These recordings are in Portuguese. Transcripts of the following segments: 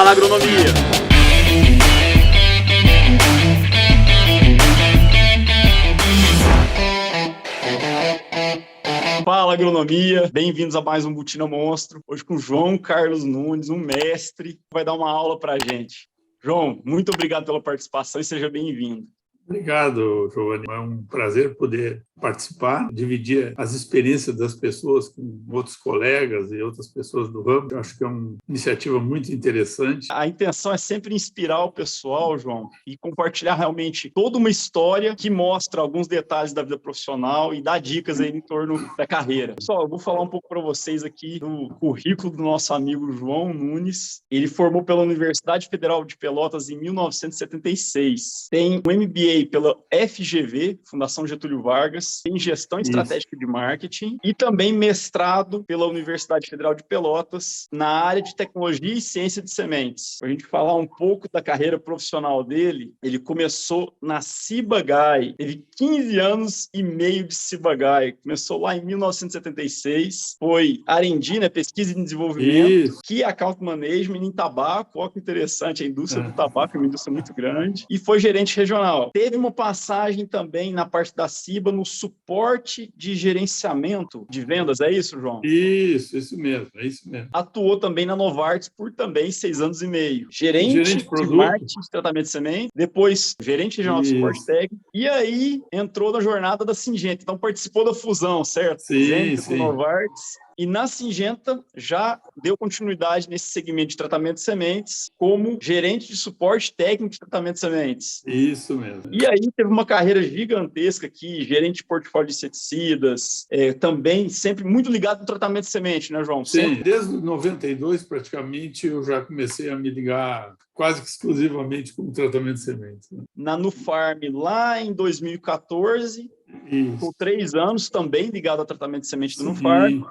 na agronomia. Fala agronomia, bem-vindos a mais um Botina Monstro. Hoje com o João Carlos Nunes, um mestre, vai dar uma aula para a gente. João, muito obrigado pela participação e seja bem-vindo. Obrigado, Giovanni. É um prazer poder participar, dividir as experiências das pessoas com outros colegas e outras pessoas do ramo. Eu acho que é uma iniciativa muito interessante. A intenção é sempre inspirar o pessoal, João, e compartilhar realmente toda uma história que mostra alguns detalhes da vida profissional e dá dicas aí em torno da carreira. Pessoal, eu vou falar um pouco para vocês aqui do currículo do nosso amigo João Nunes. Ele formou pela Universidade Federal de Pelotas em 1976. Tem um MBA pela FGV, Fundação Getúlio Vargas, em Gestão Estratégica de Marketing, e também mestrado pela Universidade Federal de Pelotas na área de Tecnologia e Ciência de Sementes. Para a gente falar um pouco da carreira profissional dele, ele começou na Ciba-Gei, teve 15 anos e meio de Ciba-Gei, começou lá em 1976, foi R&D, né, Pesquisa e Desenvolvimento, Key Account Management em tabaco, olha que interessante, a indústria do tabaco é uma indústria muito grande, e foi gerente regional. Teve uma passagem também na parte da Ciba no suporte de gerenciamento de vendas, é isso, João? Isso mesmo, é isso mesmo. Atuou também na Novartis por também 6 anos e meio. Gerente de marketing de tratamento de semente, depois gerente regional de suporte técnico, e aí entrou na jornada da Syngenta, então participou da fusão, certo? Sim. Com Novartis. E na Syngenta já deu continuidade nesse segmento de tratamento de sementes como gerente de suporte técnico de tratamento de sementes. Isso mesmo. E aí teve uma carreira gigantesca aqui, gerente de portfólio de inseticidas, também sempre muito ligado no tratamento de semente, né, João? Sim, desde 92 praticamente eu já comecei a me ligar quase que exclusivamente com o tratamento de sementes. Né? Na Nufarm, lá em 2014, ficou 3 anos também ligado ao tratamento de semente do Nufarm.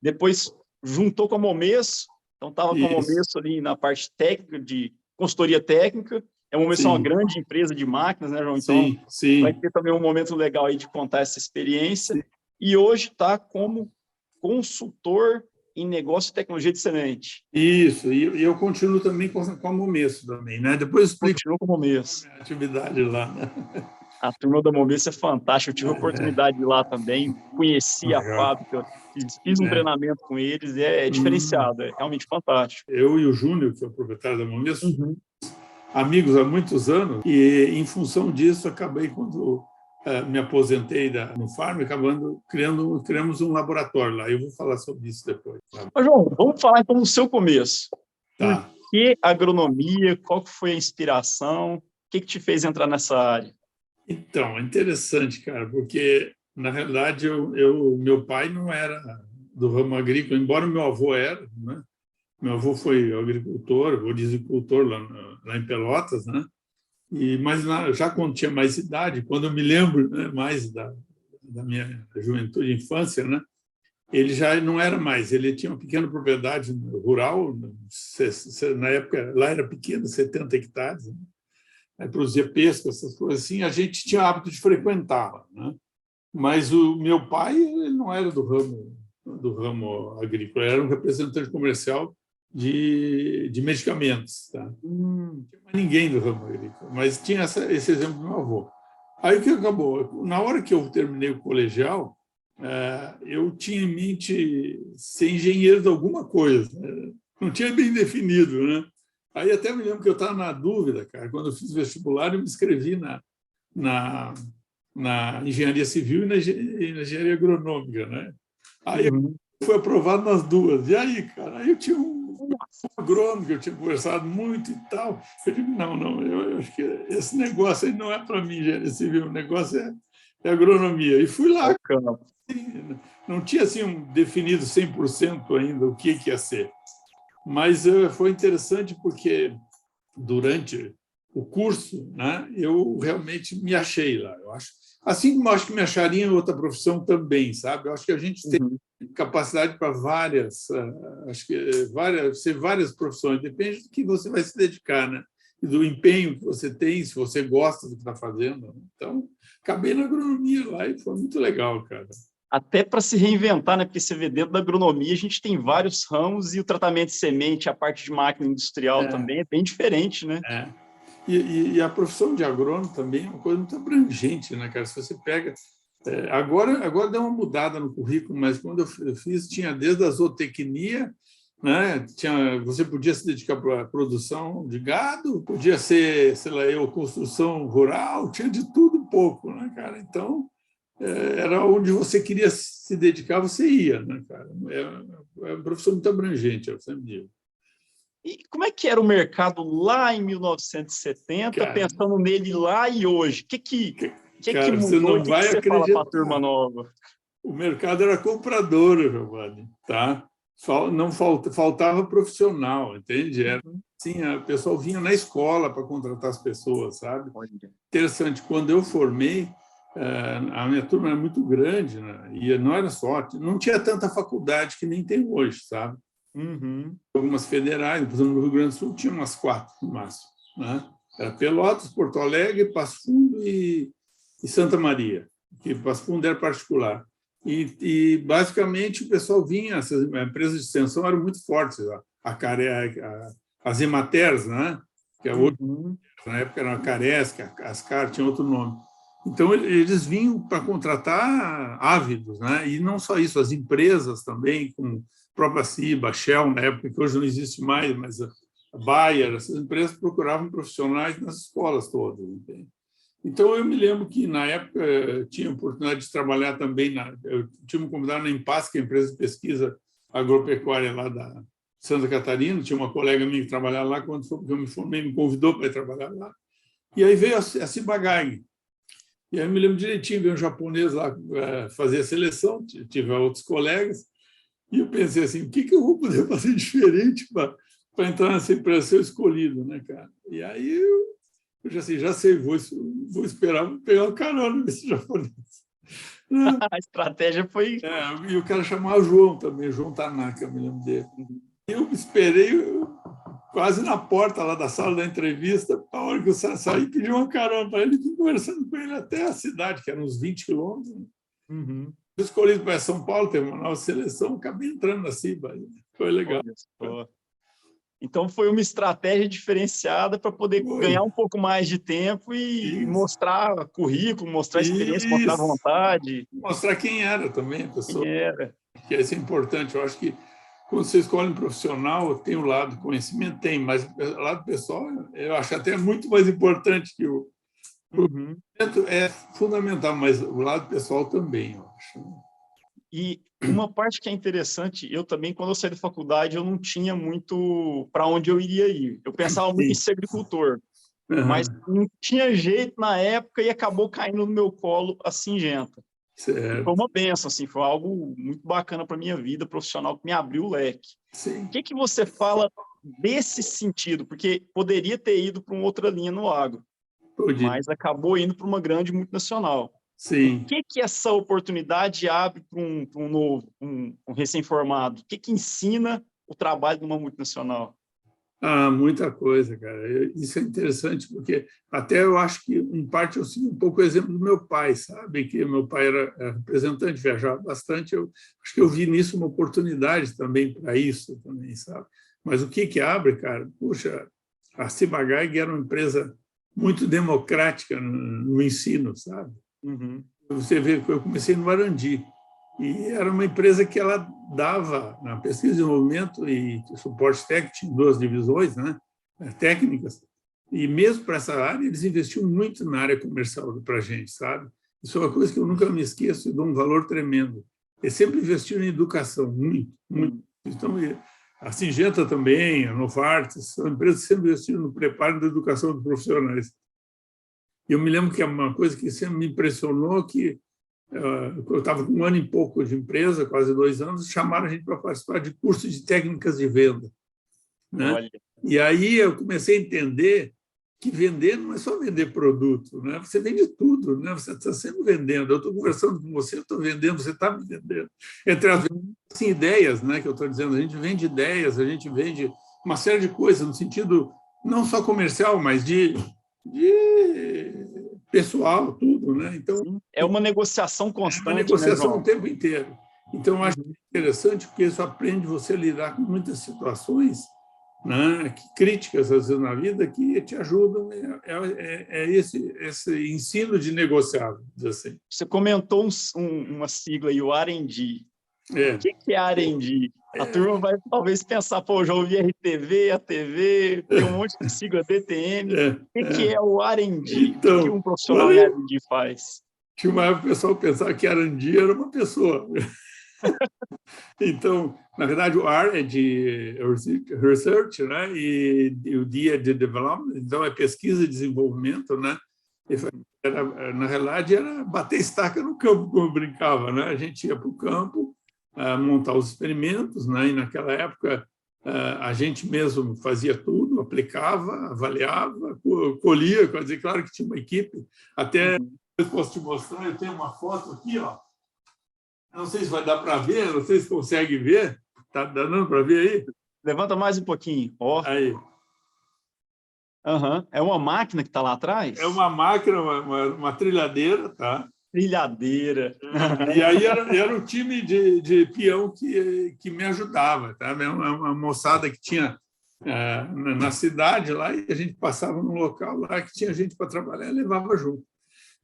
Depois juntou com a Momesso, então estava com a Momesso ali na parte técnica, de consultoria técnica. A Momesso é uma grande empresa de máquinas, né, João? Então vai ter também um momento legal aí de contar essa experiência. E hoje está como consultor em negócio e tecnologia de semente. Isso, e eu continuo também com a Momesso também, né? Depois eu explico. Continuo com a Momesso. A atividade lá, né? A turma da Momesso é fantástica, eu tive a oportunidade de ir lá também, conheci a fábrica, fiz um treinamento com eles, e é diferenciado, é realmente fantástico. Eu e o Júnior, que é o proprietário da Momesso, amigos há muitos anos, e em função disso acabei, quando me aposentei da Nufarm, criamos um laboratório lá. Eu vou falar sobre isso depois. Tá? Mas, João, vamos falar então do seu começo. Tá. Por que agronomia? Qual foi a inspiração? O que te fez entrar nessa área? Então, é interessante, cara, porque, na realidade, meu pai não era do ramo agrícola, embora meu avô era, né? Meu avô foi agricultor, ou dizicultor lá em Pelotas, né? Mas já quando tinha mais idade, quando eu me lembro, né, mais da minha juventude e infância, né? Ele já não era mais, ele tinha uma pequena propriedade rural, na época lá era pequena, 70 hectares, né? Produzia pesca, essas coisas assim, a gente tinha hábito de frequentá-la, né? Mas o meu pai ele não era do ramo agrícola, era um representante comercial de medicamentos. Tá? Não tinha mais ninguém do ramo agrícola, mas tinha esse exemplo do meu avô. Aí o que acabou? Na hora que eu terminei o colegial, eu tinha em mente ser engenheiro de alguma coisa, né? Não tinha bem definido, né? Aí até me lembro que eu estava na dúvida, cara, quando eu fiz vestibular, eu me inscrevi na engenharia civil e na engenharia agronômica, né? Aí eu fui aprovado nas duas. E aí, cara, aí eu tinha um agrônomo que eu tinha conversado muito e tal. Eu digo, não, eu acho que esse negócio aí não é para mim, engenharia civil, o negócio é agronomia. E fui lá. Não tinha assim definido 100% ainda o que ia ser. Mas foi interessante porque, durante o curso, né, eu realmente me achei lá. Eu acho, assim como eu acho que me acharia em outra profissão também, sabe? Eu acho que a gente tem capacidade para ser várias profissões. Depende do que você vai se dedicar, né? E do empenho que você tem, se você gosta do que está fazendo. Então, acabei na agronomia lá e foi muito legal, cara. até para se reinventar, né? Porque você vê dentro da agronomia, a gente tem vários ramos e o tratamento de semente, a parte de máquina industrial também é bem diferente, né? E a profissão de agrônomo também é uma coisa muito abrangente, né, cara? Se você pega... agora deu uma mudada no currículo, mas quando eu fiz, tinha desde a zootecnia, né? Você podia se dedicar para a produção de gado, podia ser, sei lá, construção rural, tinha de tudo um pouco, né, cara? Então, era onde você queria se dedicar, você ia, né, cara? É uma profissão muito abrangente, eu sempre digo. E como é que era o mercado lá em 1970, cara, pensando nele lá e hoje? O que mudou? Você não vai você acreditar. Fala para a turma nova? O mercado era comprador, Giovanni, tá? Não faltava profissional, entende? Assim, o pessoal vinha na escola para contratar as pessoas, sabe? Interessante, quando eu formei, a minha turma era muito grande, né? E não era só, não tinha tanta faculdade que nem tem hoje, sabe? Algumas federais, por exemplo, no Rio Grande do Sul tinha umas 4 no máximo, né? Era Pelotas, Porto Alegre, Passo Fundo e Santa Maria, que Passo Fundo era particular. E basicamente o pessoal vinha, essas empresas de extensão eram muito fortes, as Ematers, né? Que é hoje, na época era a Caresc, a Ascar tinha outro nome. Então eles vinham para contratar ávidos, né? E não só isso, as empresas também, com a própria Ciba, a Shell, na época que hoje não existe mais, mas a Bayer, essas empresas procuravam profissionais nas escolas todas, entende? Então, eu me lembro que, na época, eu tinha a oportunidade de trabalhar também, eu tinha me convidado na Impas, que é a empresa de pesquisa agropecuária lá da Santa Catarina, tinha uma colega minha que trabalhava lá, quando eu me formei, me convidou para ir trabalhar lá. E aí veio a Ciba-Geigy. E aí eu me lembro direitinho, veio um japonês lá fazer a seleção, tive outros colegas, e eu pensei assim, o que eu vou poder fazer diferente para entrar nessa empresa, ser escolhido, né, cara? E aí eu já sei, vou esperar, vou pegar o carona nesse japonês. A estratégia foi... E o cara chamava João também, João Tanaka, eu me lembro dele. Eu esperei quase na porta lá da sala da entrevista, a hora que eu saí, pedi uma carona para ele, fui conversando com ele até a cidade, que era uns 20 quilômetros. Fui escolhido para São Paulo, teve uma nova seleção, acabei entrando na Ciba. Foi legal. Então, foi uma estratégia diferenciada para poder ganhar um pouco mais de tempo e mostrar currículo, mostrar experiência, mostrar vontade. Mostrar quem era também a pessoa. Quem era. Que isso é importante. Eu acho que quando você escolhe um profissional, tem o lado do conhecimento, tem, mas o lado pessoal, eu acho até muito mais importante que o conhecimento é fundamental, mas o lado pessoal também, eu acho. E uma parte que é interessante, eu também, quando eu saí da faculdade, eu não tinha muito para onde eu iria ir. Eu pensava muito em ser agricultor, mas não tinha jeito na época e acabou caindo no meu colo a Syngenta. Foi uma benção, assim, foi algo muito bacana para a minha vida profissional, que me abriu o leque. O que você fala desse sentido? Porque poderia ter ido para uma outra linha no agro, mas acabou indo para uma grande multinacional. Sim. O que essa oportunidade abre para um novo, um recém-formado? O que ensina o trabalho de uma multinacional? Muita coisa, cara. Isso é interessante, porque até eu acho que, em parte, eu sigo um pouco o exemplo do meu pai, sabe? Que meu pai era representante, viajava bastante. Eu acho que eu vi nisso uma oportunidade também para isso, também, sabe? Mas o que abre, cara? Puxa, a Ciba-Geigy era uma empresa muito democrática no ensino, sabe? Você vê que eu comecei no Arandi, e era uma empresa que ela dava na pesquisa e desenvolvimento e suporte técnico, tinha 2 divisões, né, técnicas, e mesmo para essa área, eles investiam muito na área comercial para a gente, sabe? Isso é uma coisa que eu nunca me esqueço e dou um valor tremendo. Eles sempre investiram em educação, muito, muito. Então, a Syngenta também, a Novartis, são empresas que sempre investiram no preparo da educação dos profissionais. Eu me lembro que é uma coisa que sempre me impressionou, que eu estava com 1 ano e pouco de empresa, quase 2 anos, chamaram a gente para participar de curso de técnicas de venda, né? E aí eu comecei a entender que vender não é só vender produto, né? Você vende tudo, né? Você está sempre vendendo. Eu estou conversando com você, eu estou vendendo, você está me vendendo. Entre as assim, ideias, né? Que eu estou dizendo, a gente vende ideias, a gente vende uma série de coisas no sentido não só comercial, mas de pessoal, tudo, né? Então, sim. É uma negociação constante, uma negociação, né, João? o tempo inteiro. Então, eu acho interessante, porque isso aprende você a lidar com muitas situações, né, críticas, às vezes, na vida, que te ajudam. Esse ensino de negociar, assim. Você comentou uma sigla aí, o R&D. O É. que é R&D? A turma vai talvez pensar, pô, já ouvi RTV, ATV, tem um monte de sigla DTN. O que é o R&D? O que Então, um profissional em R&D faz? tinha uma época que o pessoal pensava que Arandi era uma pessoa. Então, na verdade, o R é de research, né? E o D é de development, então é pesquisa e desenvolvimento, né? Na realidade, era bater estaca no campo, como eu brincava, né? A gente ia para o campo montar os experimentos, né? E naquela época a gente mesmo fazia tudo, aplicava, avaliava, colhia, quer dizer, claro que tinha uma equipe. Até eu posso te mostrar, eu tenho uma foto aqui, ó. Não sei se vai dar para ver, não sei se consegue ver. Está dando para ver aí? Levanta mais um pouquinho. Ó. Aí. É uma máquina que está lá atrás? É uma máquina, uma trilhadeira, tá? Trilhadeira. E aí era o time de peão que me ajudava, tá? Uma moçada que tinha na cidade lá, e a gente passava num local lá que tinha gente para trabalhar e levava junto.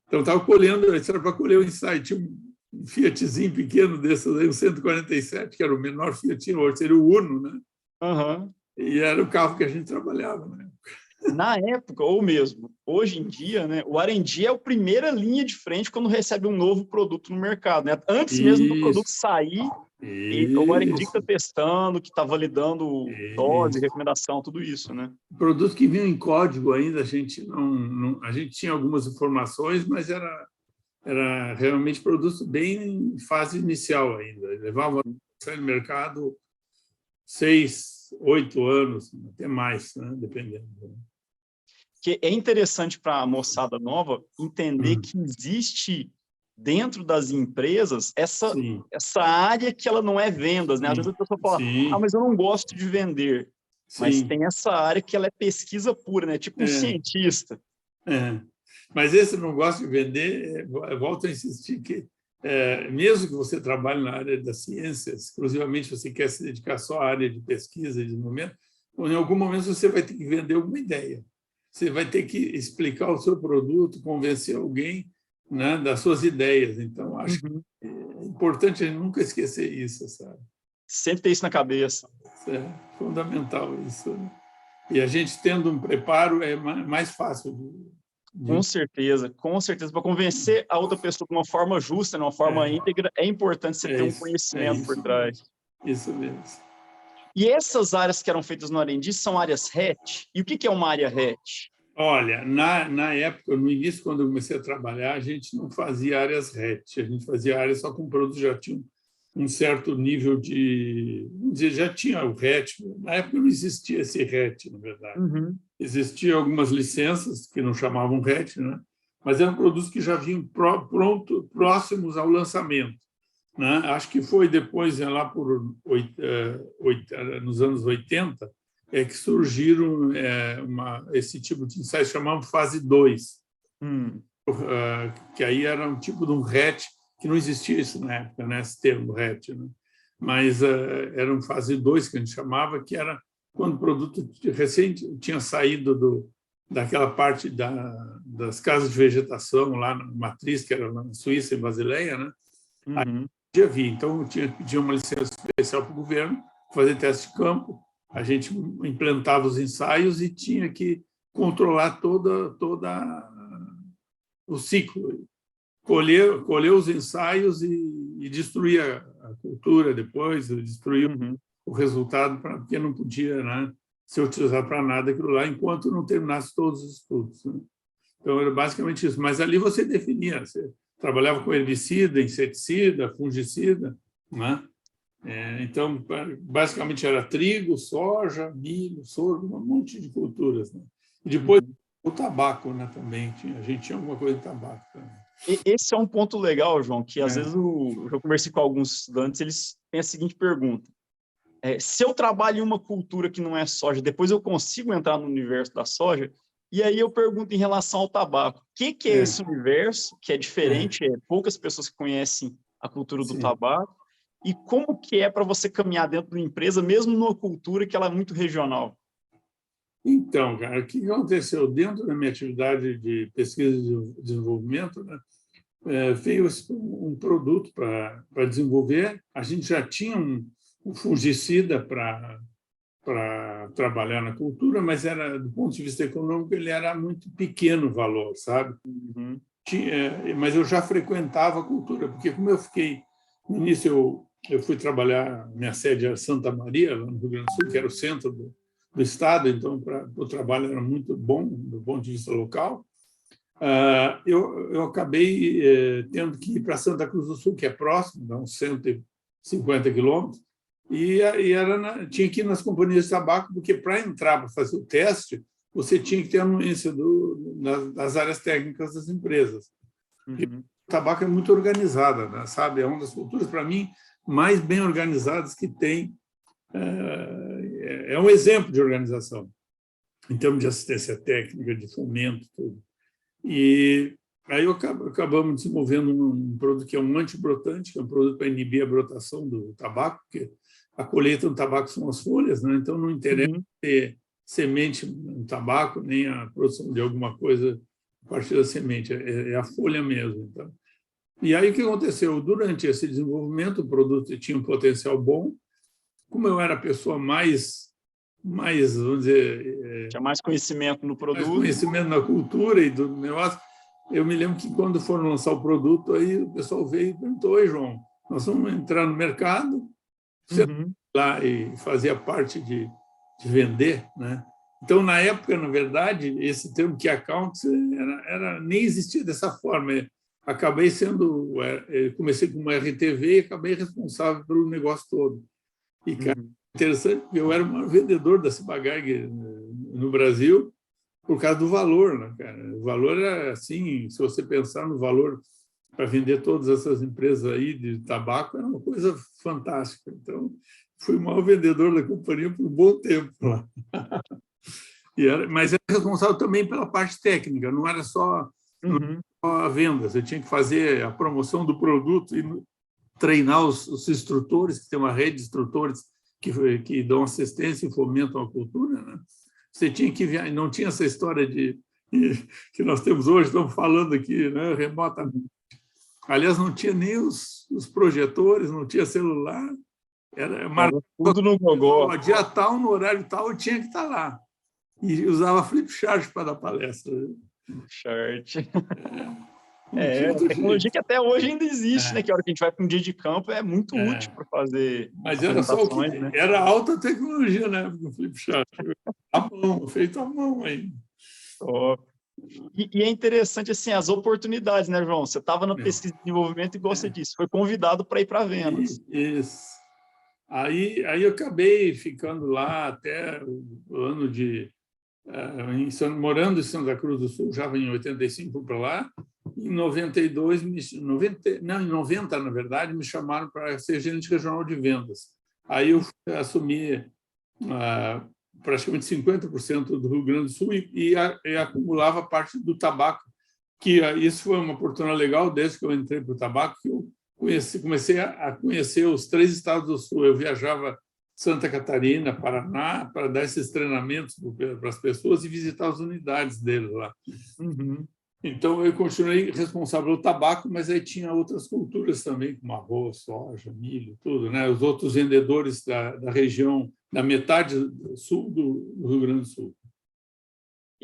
Então, estava colhendo, isso era para colher o ensaio. Tinha um Fiatzinho pequeno desses aí, um 147, que era o menor Fiat, hoje seria o Uno, né? E era o carro que a gente trabalhava, né? Na época, ou mesmo, hoje em dia, né, o R&D é a primeira linha de frente quando recebe um novo produto no mercado, né? Antes mesmo do produto sair, o R&D que está testando, que está validando dose, recomendação, tudo isso, né? Produtos que vinham em código ainda, a gente tinha algumas informações, mas era realmente produto bem em fase inicial ainda. Levava no mercado 6, 8 anos, até mais, né? Dependendo. Que é interessante para a moçada nova entender que existe dentro das empresas essa área que ela não é vendas, né? Às vezes a pessoa fala, mas eu não gosto de vender. Mas tem essa área que ela é pesquisa pura, né? Tipo um cientista. Mas esse não gosta de vender, eu volto a insistir que, mesmo que você trabalhe na área das ciências, exclusivamente você quer se dedicar só à área de pesquisa e desenvolvimento, em algum momento você vai ter que vender alguma ideia. Você vai ter que explicar o seu produto, convencer alguém, né, das suas ideias. Então, acho que é importante a gente nunca esquecer isso, sabe? Sempre ter isso na cabeça. É fundamental isso, né? E a gente tendo um preparo é mais fácil Com certeza, para convencer a outra pessoa de uma forma justa, de uma forma íntegra, é importante você ter um conhecimento por trás. Isso mesmo. E essas áreas que eram feitas no R&D são áreas hatch? E o que é uma área hatch? Olha, na época, no início, quando eu comecei a trabalhar, a gente não fazia áreas hatch, a gente fazia áreas só com produtos que já tinham um certo nível de... Vamos dizer, já tinha o hatch. Na época não existia esse hatch, na verdade. Existiam algumas licenças que não chamavam hatch, né? Mas eram produtos que já vinham próximos ao lançamento, né? Acho que foi depois, lá nos anos 80, que surgiram esse tipo de ensaio, chamavam fase 2, que aí era um tipo de um hatch, que não existia isso na época, né? Esse termo hatch, né? Mas era um fase 2 que a gente chamava, que era quando o produto recente tinha saído daquela parte das casas de vegetação, lá na matriz, que era na Suíça, em Basileia, né? Aí podia vir. Então, tinha uma licença especial para o governo, fazer teste de campo, a gente implantava os ensaios e tinha que controlar todo o ciclo, colher os ensaios e destruir a cultura depois, destruir o resultado, porque não podia, né, ser utilizado para nada aquilo lá, enquanto não terminasse todos os estudos, né? Então, era basicamente isso. Mas ali você definia, você trabalhava com herbicida, inseticida, fungicida, né? Então, basicamente era trigo, soja, milho, sorgo, um monte de culturas, né? E depois o tabaco, né, também. A gente tinha alguma coisa de tabaco também. Esse é um ponto legal, João, que às vezes eu conversei com alguns estudantes, eles têm a seguinte pergunta. Se eu trabalho em uma cultura que não é soja, depois eu consigo entrar no universo da soja? E aí eu pergunto em relação ao tabaco. O que é esse universo que é diferente? Poucas pessoas que conhecem a cultura do sim. tabaco. E como que é para você caminhar dentro de uma empresa, mesmo numa cultura que ela é muito regional? Então, cara, o que aconteceu dentro da minha atividade de pesquisa e desenvolvimento, né? Veio um produto para desenvolver. A gente já tinha um fungicida para trabalhar na cultura, mas era, do ponto de vista econômico, ele era muito pequeno o valor, sabe? Uhum. Mas eu já frequentava a cultura, porque como eu fiquei, no início eu fui trabalhar, minha sede era Santa Maria, lá no Rio Grande do Sul, que era o centro do estado, então o trabalho era muito bom do ponto de vista local. Eu acabei tendo que ir para Santa Cruz do Sul, que é próximo, dá uns 150 quilômetros, e tinha que ir nas companhias de tabaco, porque para entrar para fazer o teste, você tinha que ter anuência das áreas técnicas das empresas. Uhum. O tabaco é muito organizada, né? Sabe? É uma das culturas, para mim, mais bem organizadas que tem. É um exemplo de organização, em termos de assistência técnica, de fomento, tudo. E aí acabamos desenvolvendo um produto que é um antibrotante, que é um produto para inibir a brotação do tabaco, porque a colheita do tabaco são as folhas, né? Então não interessa ter semente no tabaco, nem a produção de alguma coisa a partir da semente, é a folha mesmo. Então. E aí o que aconteceu? Durante esse desenvolvimento, o produto tinha um potencial bom. Como eu era a pessoa mais vamos dizer, Tinha mais conhecimento no mais produto. conhecimento na cultura e do negócio, eu me lembro que quando foram lançar o produto, aí o pessoal veio e perguntou: oi, João, nós vamos entrar no mercado, você lá e fazia parte de vender, né? Então, na época, na verdade, esse termo Key Accounts nem existia dessa forma. Acabei comecei como RTV e acabei responsável pelo negócio todo. E, cara, interessante, porque eu era o maior vendedor da Ciba-Geigy no Brasil por causa do valor, né, cara? O valor era assim, se você pensar no valor para vender todas essas empresas aí de tabaco, era uma coisa fantástica. Então, fui o maior vendedor da companhia por um bom tempo lá. Mas era responsável também pela parte técnica, não era só a venda. Você tinha que fazer a promoção do produto e treinar os instrutores, que tem uma rede de instrutores que dão assistência e fomentam a cultura, né? Você tinha que viajar, não tinha essa história que nós temos hoje, estamos falando aqui, né, remotamente. Aliás, não tinha nem os projetores, não tinha celular, era tudo no gogó. Dia tal, no horário tal, eu tinha que estar lá. E usava flip chart para dar palestra. Chart. A tecnologia que até hoje ainda existe, né? Que a hora que a gente vai para um dia de campo é muito útil para fazer Mas era só o que né? era alta tecnologia, né? O flip chart. À mão, feito à mão aí. E é interessante assim as oportunidades, né, João? Você estava na pesquisa de desenvolvimento e você disse, foi convidado para ir para vendas. Isso. Aí eu acabei ficando lá até o ano morando em Santa Cruz do Sul, já em 85 para lá. Em 92, em 90, na verdade, me chamaram para ser gerente regional de vendas. Aí eu assumi praticamente 50% do Rio Grande do Sul e acumulava parte do tabaco, que isso foi uma oportunidade legal desde que eu entrei para o tabaco, que eu comecei a conhecer os 3 estados do Sul. Eu viajava Santa Catarina, Paraná, para dar esses treinamentos para as pessoas e visitar as unidades deles lá. Então, eu continuei responsável pelo tabaco, mas aí tinha outras culturas também, como arroz, soja, milho, tudo, né? Os outros vendedores da região, da metade sul do Rio Grande do Sul.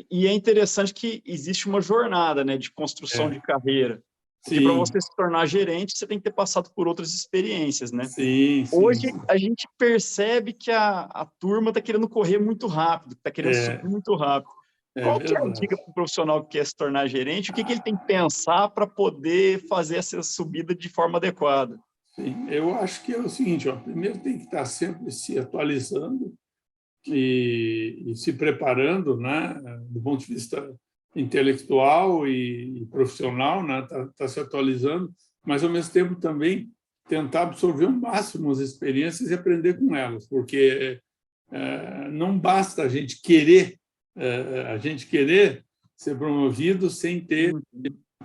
E é interessante que existe uma jornada, né, de construção de carreira. Porque para você se tornar gerente, você tem que ter passado por outras experiências, né? Hoje, a gente percebe que a turma está querendo correr muito rápido, está querendo subir muito rápido. Qual que é a dica para o profissional que quer se tornar gerente? O que ele tem que pensar para poder fazer essa subida de forma adequada? Sim, eu acho que é o seguinte, primeiro tem que estar sempre se atualizando e se preparando, né, do ponto de vista intelectual e profissional, né, tá se atualizando, mas, ao mesmo tempo, também tentar absorver o máximo as experiências e aprender com elas, porque não basta a gente querer a gente querer ser promovido sem ter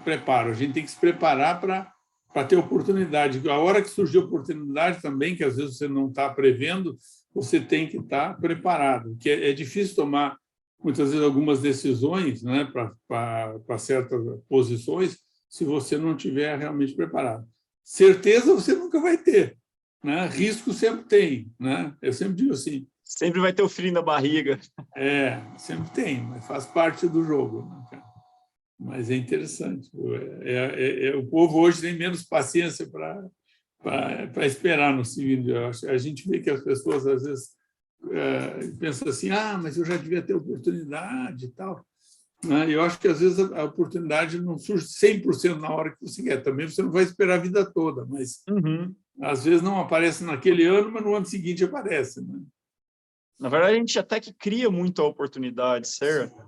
preparo. A gente tem que se preparar para ter oportunidade. A hora que surgir oportunidade também, que às vezes você não está prevendo, você tem que estar preparado. Porque é difícil tomar, muitas vezes, algumas decisões, né, para certas posições, se você não estiver realmente preparado. Certeza você nunca vai ter, né? Risco sempre tem, né? Eu sempre digo assim. Sempre vai ter o frio na barriga. Sempre tem, mas faz parte do jogo, né, cara? Mas é interessante. O povo hoje tem menos paciência para esperar no seguinte. A gente vê que as pessoas, às vezes, pensam assim, mas eu já devia ter oportunidade e tal. Eu acho que, às vezes, a oportunidade não surge 100% na hora que você quer. Também você não vai esperar a vida toda, mas, às vezes, não aparece naquele ano, mas no ano seguinte aparece, né? Na verdade, a gente até que cria muita oportunidade, certo?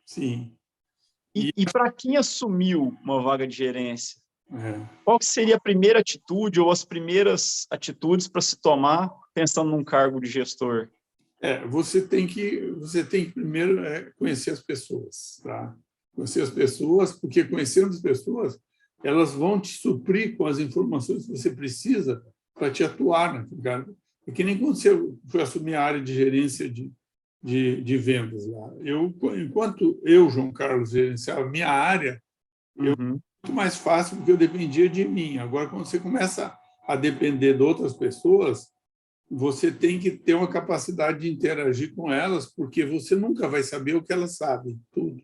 Sim. E para quem assumiu uma vaga de gerência, qual que seria a primeira atitude ou as primeiras atitudes para se tomar pensando num cargo de gestor? Você tem que primeiro conhecer as pessoas, tá? Conhecer as pessoas, porque conhecendo as pessoas, elas vão te suprir com as informações que você precisa para te atuar naquele cargo. É que nem quando você foi assumir a área de gerência de vendas lá. Enquanto eu, João Carlos, gerenciava a minha área, muito mais fácil, porque eu dependia de mim. Agora, quando você começa a depender de outras pessoas, você tem que ter uma capacidade de interagir com elas, porque você nunca vai saber o que elas sabem, tudo.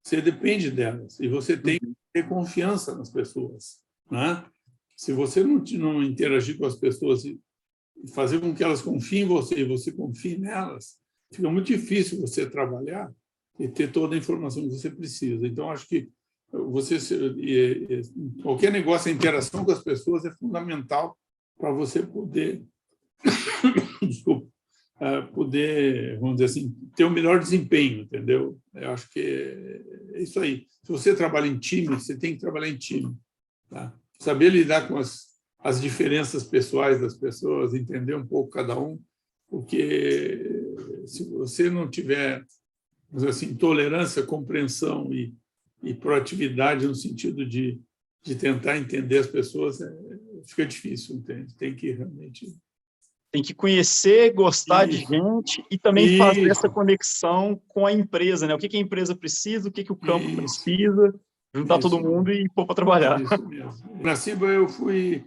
Você depende delas, e você tem que ter confiança nas pessoas, né? Se você não interagir com as pessoas e fazer com que elas confiem em você e você confie nelas, fica muito difícil você trabalhar e ter toda a informação que você precisa. Então, acho que qualquer negócio, a interação com as pessoas é fundamental para você poder vamos dizer assim, ter um melhor desempenho, entendeu? Eu acho que é isso aí. Se você trabalha em time, você tem que trabalhar em time, tá? Saber lidar com as diferenças pessoais das pessoas, entender um pouco cada um, porque se você não tiver, vamos dizer assim, tolerância, compreensão e proatividade no sentido de tentar entender as pessoas, fica difícil, entende? Tem que realmente... Tem que conhecer, gostar de gente e também fazer essa conexão com a empresa, né? O que a empresa precisa, o que o campo precisa, juntar todo mundo e pôr para trabalhar. Isso mesmo. Na CIBA, eu fui,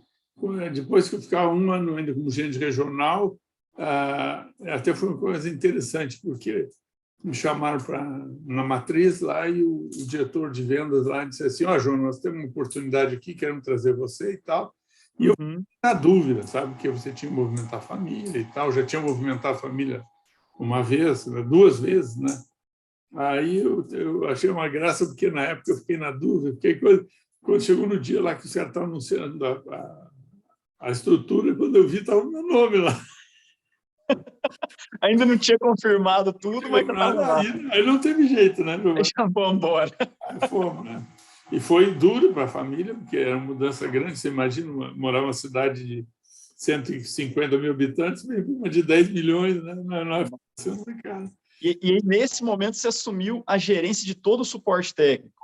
depois que eu ficava um ano ainda como gerente regional, até foi uma coisa interessante, porque me chamaram na matriz lá e o diretor de vendas lá disse assim, João, nós temos uma oportunidade aqui, queremos trazer você e tal. E eu na dúvida, sabe, que você tinha que movimentar a família e tal, já tinha movimentado a família uma vez, duas vezes, né? Aí eu achei uma graça, porque na época eu fiquei na dúvida, porque quando chegou no dia lá que os caras estavam anunciando a estrutura, quando eu vi, estava o meu nome lá. Ainda não tinha confirmado tudo, mas estava lá. Aí não teve jeito, né? Aí já vamos embora. Aí fomos, né? E foi duro para a família, porque era uma mudança grande. Você imagina morar numa cidade de 150 mil habitantes, uma de 10 milhões, né? Não é fácil, né, cara? E nesse momento você assumiu a gerência de todo o suporte técnico.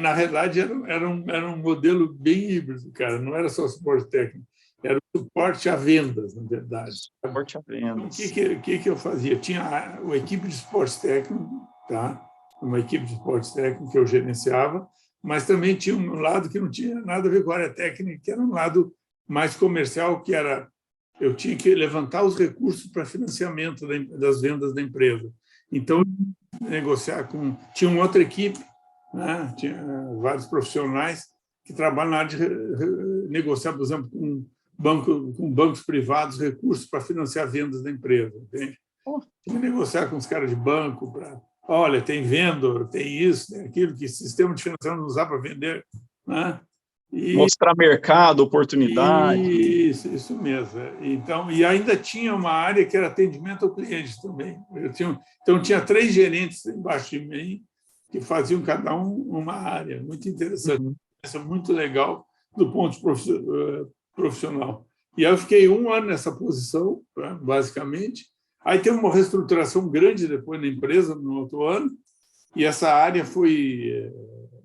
Na realidade, era um modelo bem híbrido, cara. Não era só suporte técnico, era o suporte a vendas, na verdade. Suporte a vendas. Então, o que eu fazia? Tinha a equipe de suporte técnico, tá? Uma equipe de suporte técnico que eu gerenciava, mas também tinha um lado que não tinha nada a ver com a área técnica, que era um lado mais comercial, que era eu tinha que levantar os recursos para financiamento das vendas da empresa. Então, negociar tinha uma outra equipe, né? Tinha vários profissionais que trabalham na área de negociar, por exemplo, com bancos privados recursos para financiar vendas da empresa, entende? Tinha que negociar com os caras de banco para, olha, tem vendor, tem isso, tem aquilo, que sistema de financiamento não usar para vender, né? Mostrar mercado, oportunidade. Isso mesmo. Então, e ainda tinha uma área que era atendimento ao cliente também. Então, tinha 3 gerentes embaixo de mim que faziam cada uma área. Muito interessante. Isso é muito legal do ponto profissional. E aí eu fiquei 1 ano nessa posição, basicamente, Aí teve uma reestruturação grande depois na empresa, no outro ano, e essa área foi,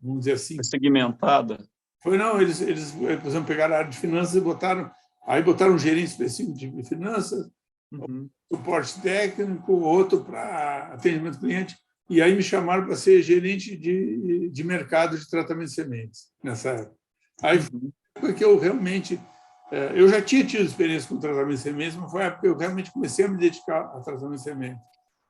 vamos dizer assim... Segmentada? Não, eles, por exemplo, pegaram a área de finanças e botaram um gerente específico de finanças, suporte técnico, outro para atendimento ao cliente, e aí me chamaram para ser gerente de mercado de tratamento de sementes nessa época. Aí foi que eu realmente... Eu já tinha tido experiência com tratamento de sementes, mas foi a época que eu realmente comecei a me dedicar a tratamento de sementes.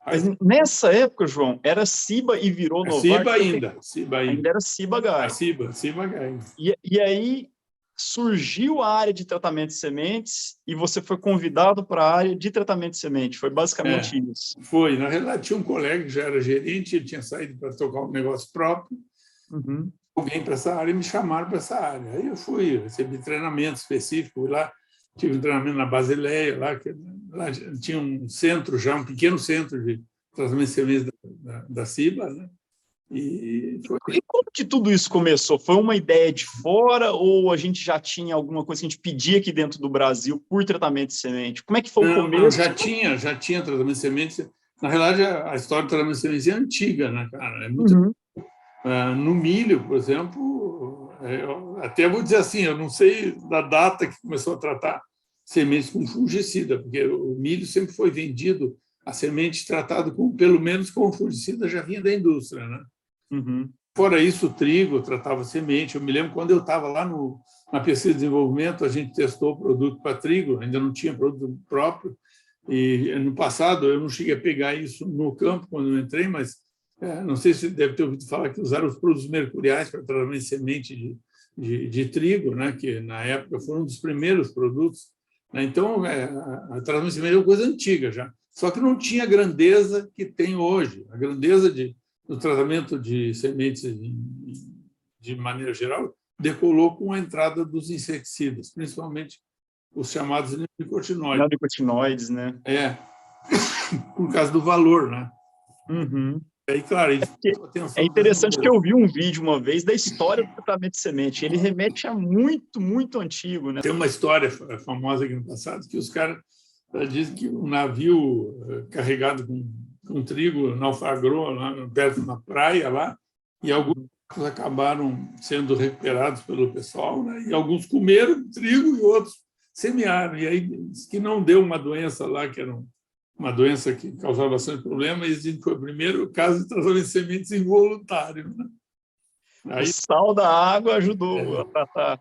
Mas nessa época, João, era Ciba e virou Novartis? Ciba ainda. Ainda era Ciba-Geigy. Ciba-Geigy. E aí surgiu a área de tratamento de sementes e você foi convidado para a área de tratamento de semente. Foi basicamente isso. Foi. Na realidade, tinha um colega que já era gerente, ele tinha saído para tocar um negócio próprio. Alguém para essa área e me chamaram para essa área. Aí eu fui, recebi treinamento específico, fui lá, tive um treinamento na Basileia, lá tinha um centro já, um pequeno centro de tratamento de sementes da Ciba, né? E como que tudo isso começou? Foi uma ideia de fora ou a gente já tinha alguma coisa que a gente pedia aqui dentro do Brasil por tratamento de semente? Como é que foi o começo? Não, já tinha tratamento de sementes. Na realidade, a história do tratamento de sementes é antiga, né, cara? É muito... No milho, por exemplo, até vou dizer assim, eu não sei da data que começou a tratar sementes com fungicida, porque o milho sempre foi vendido, a semente tratada pelo menos com fungicida já vinha da indústria, né? Fora isso, o trigo tratava semente. Eu me lembro quando eu estava lá na pesquisa de desenvolvimento, a gente testou o produto para trigo, ainda não tinha produto próprio, e no passado eu não cheguei a pegar isso no campo quando eu entrei, mas não sei se você deve ter ouvido falar que usaram os produtos mercuriais para tratamento de semente de trigo, né? Que na época foram um dos primeiros produtos, né? Então, a tratamento de semente é uma coisa antiga já, só que não tinha a grandeza que tem hoje. A grandeza do tratamento de sementes, de maneira geral, decolou com a entrada dos inseticidas, principalmente os chamados neonicotinoides. Neonicotinoides, né? Por causa do valor, né? Aí, claro, é interessante que eu vi um vídeo uma vez da história do tratamento de semente. Ele remete a muito, muito antigo, né? Tem uma história famosa aqui no passado que os caras dizem que um navio carregado com trigo naufragou lá perto da praia lá, e alguns acabaram sendo recuperados pelo pessoal, né? E alguns comeram trigo e outros semearam. E aí diz que não deu uma doença lá que era uma doença que causava bastante problema, e dizem que foi o primeiro caso de tratamento de sementes involuntário, né? Aí, o sal da água ajudou a tratar.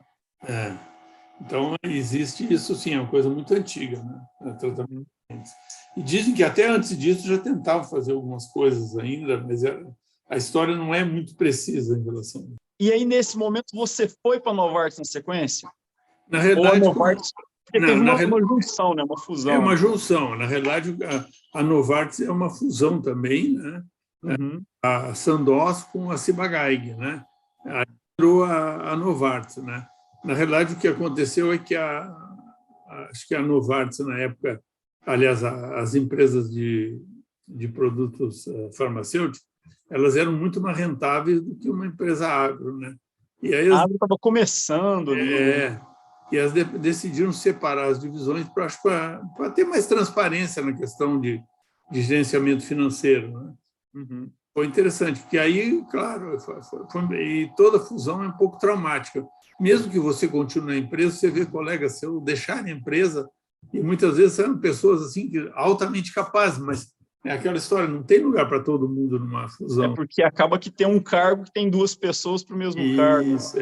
Então, existe isso, sim, é uma coisa muito antiga, né? Tratamento de sementes. E dizem que até antes disso já tentavam fazer algumas coisas ainda, mas a história não é muito precisa em relação a isso. E aí, nesse momento, você foi para a Novartis na sequência? Na realidade, Novartis... Porque teve uma junção, né? Uma fusão. É uma junção. Na realidade, a Novartis é uma fusão também, né? A Sandoz com a Ciba-Geigy, né? Aí entrou a Novartis, né? Na realidade, o que aconteceu é que acho que a Novartis, na época, aliás, as empresas de produtos farmacêuticos, elas eram muito mais rentáveis do que uma empresa agro, né? E aí a agro estava começando. E elas decidiram separar as divisões para ter mais transparência na questão de gerenciamento financeiro, né? Foi interessante, porque aí, claro, e toda fusão é um pouco traumática. Mesmo que você continue na empresa, você vê colegas seus deixarem a empresa, e muitas vezes são pessoas assim, altamente capazes, mas é aquela história, não tem lugar para todo mundo numa fusão. Porque acaba que tem um cargo que tem duas pessoas para o mesmo cargo. Isso.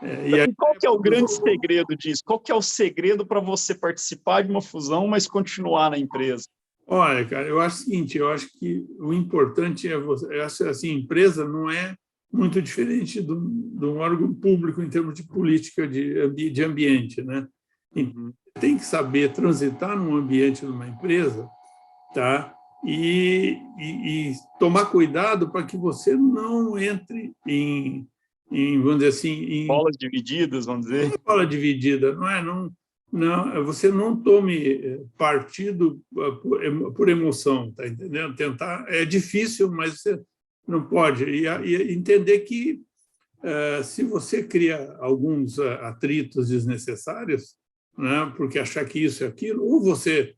E aí, qual que é o grande segredo disso? Qual que é o segredo para você participar de uma fusão, mas continuar na empresa? Olha, cara, eu acho o seguinte, eu acho que o importante é você, assim, empresa não é muito diferente de um órgão público em termos de política de ambiente, né? Tem que saber transitar num ambiente de uma empresa, tá? E tomar cuidado para que você não entre em vamos dizer assim, bolas divididas, vamos dizer. Bola dividida, não, você não tome partido por emoção, tá entendendo? Tentar é difícil, mas você não pode. E entender que se você cria alguns atritos desnecessários, né, porque achar que isso é aquilo, ou você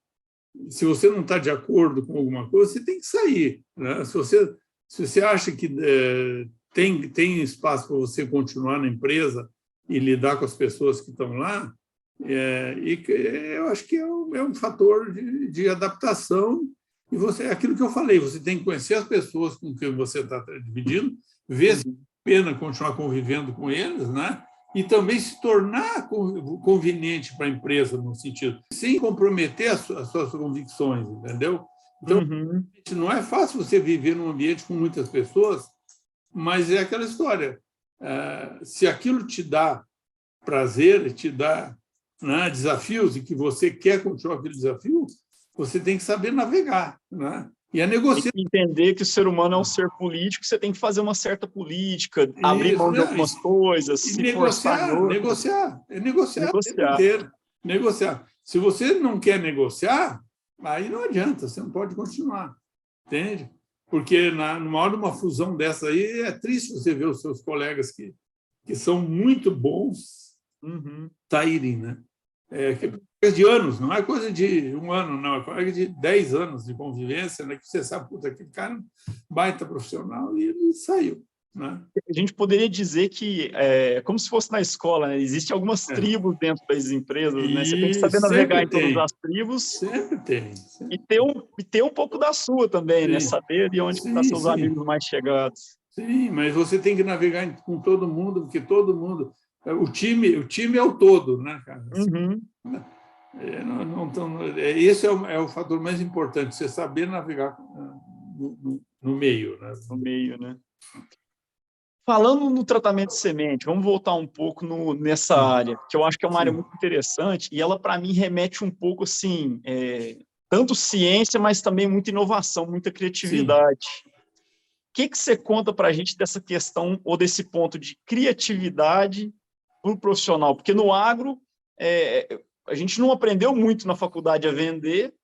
se você não está de acordo com alguma coisa, você tem que sair, né? Se você acha que tem espaço para você continuar na empresa e lidar com as pessoas que estão lá, eu acho que é um fator de adaptação. E é aquilo que eu falei, você tem que conhecer as pessoas com quem você está dividindo, ver se vale a pena continuar convivendo com eles, né? E também se tornar conveniente para a empresa, no sentido, sem comprometer as suas convicções, entendeu? Então, não é fácil você viver num ambiente com muitas pessoas, mas é aquela história. Se aquilo te dá prazer, te dá, né, desafios, e que você quer continuar aquele desafio, você tem que saber navegar, né? E a negociar. Tem que entender que o ser humano é um ser político, você tem que fazer uma certa política, abrir mão de algumas coisas, se forçar em outras. Negociar o tempo inteiro. Negociar. Se você não quer negociar, aí não adianta, você não pode continuar, entende? Porque numa hora de uma fusão dessa aí, é triste você ver os seus colegas que são muito bons saírem, né? Coisa de anos, não é coisa de um ano, não, é coisa de 10 anos de convivência, né, que você sabe, puta, aquele cara é um baita profissional, e ele saiu, né? A gente poderia dizer que, como se fosse na escola, né? Existem algumas tribos dentro das empresas, né? Você tem que saber navegar em todas as tribos. Sempre tem. E ter um pouco da sua também, né? Saber de onde estão seus amigos mais chegados. Sim, mas você tem que navegar com todo mundo, porque todo mundo... O time é o todo, né, cara? Esse é o fator mais importante, você saber navegar no meio, né? No meio, né? Falando no tratamento de semente, vamos voltar um pouco nessa área, que eu acho que é uma área muito interessante, e ela, para mim, remete um pouco, assim, tanto ciência, mas também muita inovação, muita criatividade. O que você conta para a gente dessa questão, ou desse ponto de criatividade para o profissional? Porque no agro, a gente não aprendeu muito na faculdade a vender,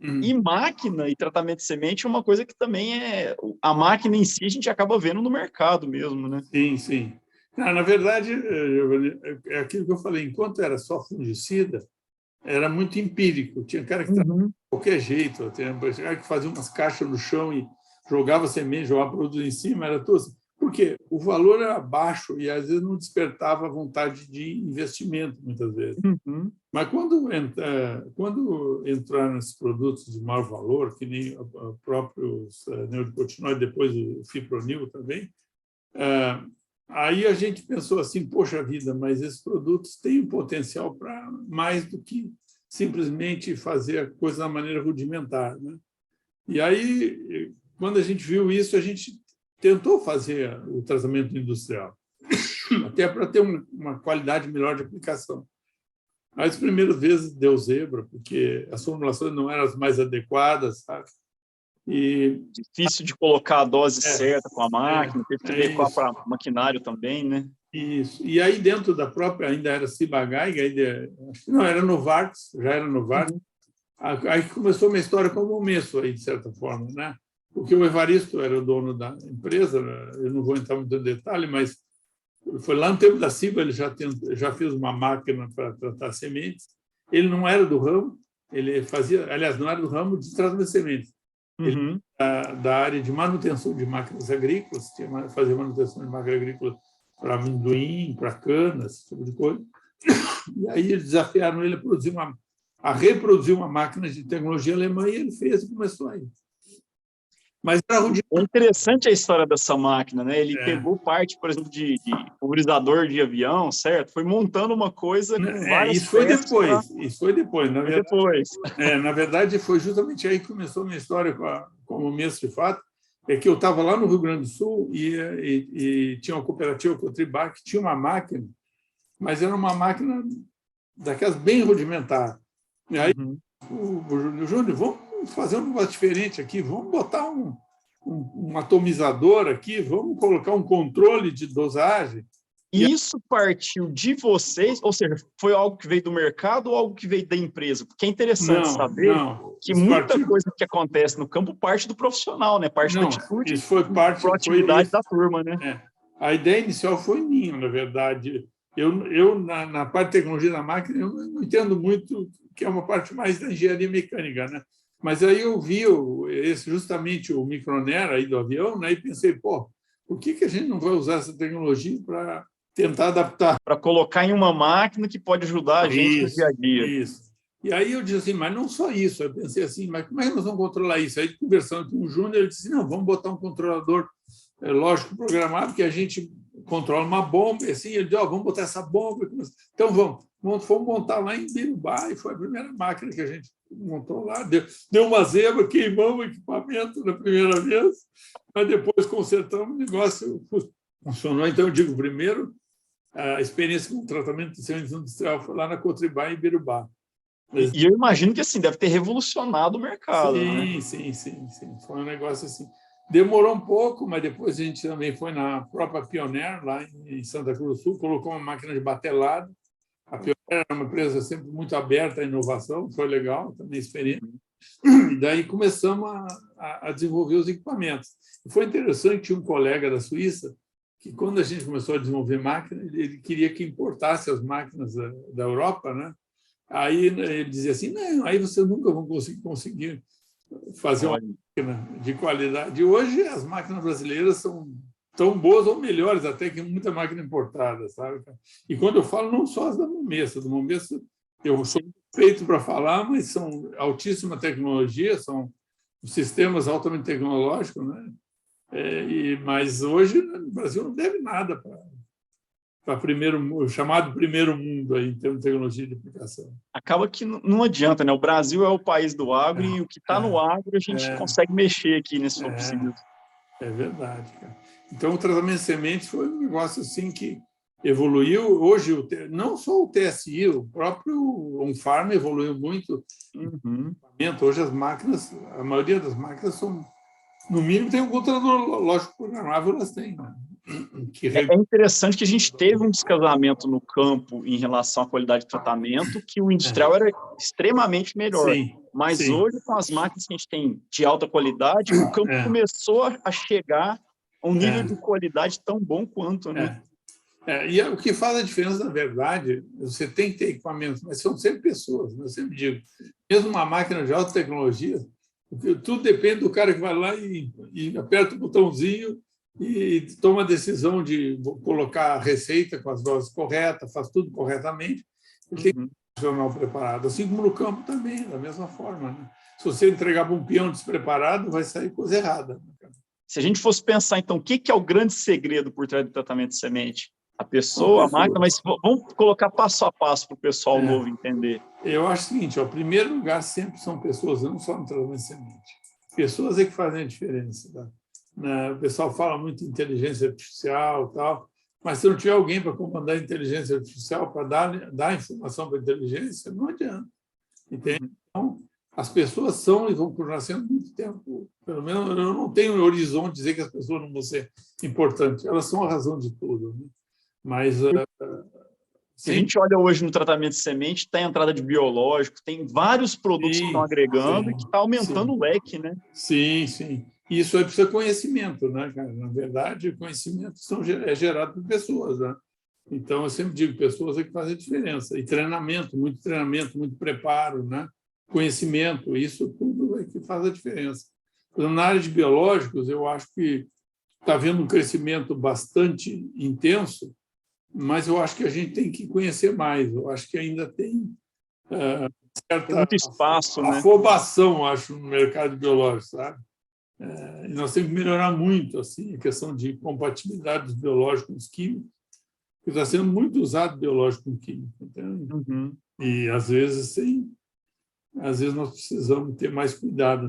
e máquina e tratamento de semente é uma coisa que também a máquina em si a gente acaba vendo no mercado mesmo, né? Sim. Na verdade, é aquilo que eu falei, enquanto era só fungicida, era muito empírico, tinha cara que trabalhava de qualquer jeito, tinha cara que fazia umas caixas no chão e jogava semente, jogava produto em cima, era tudo assim. Porque o valor era baixo e, às vezes, não despertava vontade de investimento, muitas vezes. Mas quando entraram esses produtos de maior valor, que nem o próprio neonicotinoide, depois o fipronil também, aí a gente pensou assim, poxa vida, mas esses produtos têm um potencial para mais do que simplesmente fazer a coisa da maneira rudimentar, né? E aí, quando a gente viu isso, a gente tentou fazer o tratamento industrial, até para ter uma qualidade melhor de aplicação. As primeiras vezes deu zebra, porque as formulações não eram as mais adequadas, sabe? Difícil de colocar a dose certa com a máquina, teve que adequar para o maquinário também, né? Isso. E aí, dentro da própria, ainda era Ciba-Geigy, não, era Novartis, já era Novartis. Aí começou uma história como o Messo, aí, de certa forma, né? Porque o Evaristo era o dono da empresa, eu não vou entrar muito em detalhe, mas foi lá no tempo da Ciba, ele já fez uma máquina para tratar sementes. Ele não era do ramo, ele fazia, aliás, não era do ramo de tratamento de sementes. Ele era da área de manutenção de máquinas agrícolas, fazia manutenção de máquina agrícola para amendoim, para cana, esse tipo de coisa. E aí eles desafiaram ele a reproduzir uma máquina de tecnologia alemã, e ele fez e começou aí. Mas é interessante a história dessa máquina, né? Ele pegou parte, por exemplo, de pulverizador de avião, certo? Foi montando uma coisa com várias Isso foi depois. Na verdade, foi justamente aí que começou a minha história com o Messo, de fato. É que eu estava lá no Rio Grande do Sul e tinha uma cooperativa, Cotribá, que tinha uma máquina, mas era uma máquina daquelas bem rudimentar. E aí, o Júnior, vamos fazer um negócio diferente aqui, vamos botar um atomizador aqui, vamos colocar um controle de dosagem. E isso partiu de vocês, ou seja, foi algo que veio do mercado ou algo que veio da empresa? Porque é interessante saber que muita coisa que acontece no campo parte do profissional, né? Parte da atitude, isso foi parte, proatividade da turma, né? A ideia inicial foi minha, na verdade. Eu na parte de tecnologia da máquina, eu não entendo muito, que é uma parte mais da engenharia mecânica, né? Mas aí eu vi justamente o Micronair aí do avião, né, e pensei, pô, por que a gente não vai usar essa tecnologia para tentar adaptar? Para colocar em uma máquina que pode ajudar a gente no dia a dia. Isso. E aí eu disse assim, mas não só isso. Eu pensei assim, mas como é que nós vamos controlar isso? Aí, conversando com o Júnior, ele disse, não, vamos botar um controlador lógico programado que a gente controla uma bomba. E assim, ele disse, vamos botar essa bomba. Então, fomos montar lá em Birubá, e foi a primeira máquina que a gente montou lá. Deu uma zebra, queimamos o equipamento na primeira vez, mas depois consertamos, o negócio funcionou. Então, eu digo, primeiro, a experiência com tratamento de sementes industrial foi lá na Cotribá, em Birubá. E eu imagino que assim deve ter revolucionado o mercado, né? Sim. Foi um negócio assim. Demorou um pouco, mas depois a gente também foi na própria Pioneer, lá em Santa Cruz do Sul, colocou uma máquina de batelado. A Pioneer era uma empresa sempre muito aberta à inovação, foi legal, também experiência. E daí começamos a desenvolver os equipamentos. E foi interessante, tinha um colega da Suíça que, quando a gente começou a desenvolver máquina, ele queria que importasse as máquinas da Europa, né? Aí ele dizia assim, não, aí vocês nunca vão conseguir fazer uma máquina de qualidade. E hoje as máquinas brasileiras são tão boas ou melhores até que muita máquina importada, sabe? E quando eu falo, não só as da Momesa, eu sou feito para falar, mas são altíssima tecnologia, são sistemas altamente tecnológicos, né? Mas hoje o Brasil não deve nada para chamado primeiro mundo aí, em termos de tecnologia de aplicação. Acaba que não adianta, né? O Brasil é o país do agro e o que está no agro a gente consegue mexer aqui nesse subsídio. É verdade, cara. Então, o tratamento de sementes foi um negócio assim que evoluiu. Hoje, não só o TSI, o próprio On-Farm evoluiu muito. Uhum. Hoje, as máquinas, a maioria das máquinas são, no mínimo, tem um controlador lógico programável, elas têm, né? É interessante que a gente teve um descasamento no campo em relação à qualidade de tratamento, que o industrial era extremamente melhor. Mas hoje, com as máquinas que a gente tem de alta qualidade, o campo começou a chegar a um nível de qualidade tão bom quanto, né? E o que faz a diferença, na verdade, você tem que ter equipamentos, mas são sempre pessoas, eu sempre digo. Mesmo uma máquina de alta tecnologia, tudo depende do cara que vai lá e aperta o botãozinho e toma a decisão de colocar a receita com as doses corretas, faz tudo corretamente, ele tem que ter um profissional preparado. Assim como no campo também, da mesma forma, né? Se você entregar para um peão despreparado, vai sair coisa errada. Se a gente fosse pensar, então, o que é o grande segredo por trás do tratamento de semente? A pessoa, a máquina, mas vamos colocar passo a passo para o pessoal novo entender. Eu acho o seguinte, em primeiro lugar, sempre são pessoas, não só no tratamento de semente. Pessoas é que fazem a diferença, tá? O pessoal fala muito em inteligência artificial e tal, mas se não tiver alguém para comandar a inteligência artificial, para dar informação para a inteligência, não adianta. Entende? Então, as pessoas são e vão continuar sendo muito tempo. Pelo menos eu não tenho um horizonte de dizer que as pessoas não vão ser importantes. Elas são a razão de tudo, né? Mas se a gente olha hoje no tratamento de semente, tem a entrada de biológico, tem vários produtos que estão agregando e que está aumentando o leque, né? Sim. Isso aí precisa conhecimento, né, cara? Na verdade, o conhecimento é gerado por pessoas, né? Então, eu sempre digo, pessoas é que fazem a diferença. E treinamento, muito preparo, né? Conhecimento, isso tudo é que faz a diferença. Na área de biológicos, eu acho que está havendo um crescimento bastante intenso, mas eu acho que a gente tem que conhecer mais. Eu acho que ainda tem certa muito espaço, afobação, acho, no mercado biológico, sabe? E nós temos que melhorar muito assim, a questão de compatibilidade dos biológicos com os químicos, que está sendo muito usado biológico com químico. E, às vezes, nós precisamos ter mais cuidado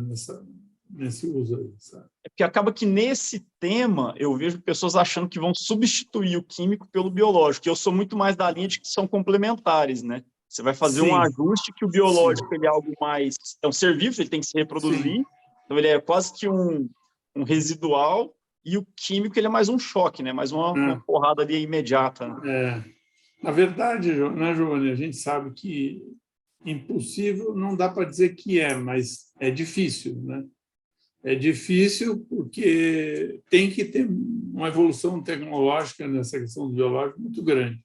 nesse uso aí, sabe? É porque acaba que nesse tema eu vejo pessoas achando que vão substituir o químico pelo biológico, e eu sou muito mais da linha de que são complementares, né? Você vai fazer um ajuste que o biológico ele é algo mais... É um ser vivo, ele tem que se reproduzir, então ele é quase que um residual, e o químico ele é mais um choque, né? Mais uma porrada ali imediata. Né? Na verdade, né, Giovanni, a gente sabe que impossível não dá para dizer que mas é difícil, né? É difícil porque tem que ter uma evolução tecnológica nessa questão do biológico muito grande,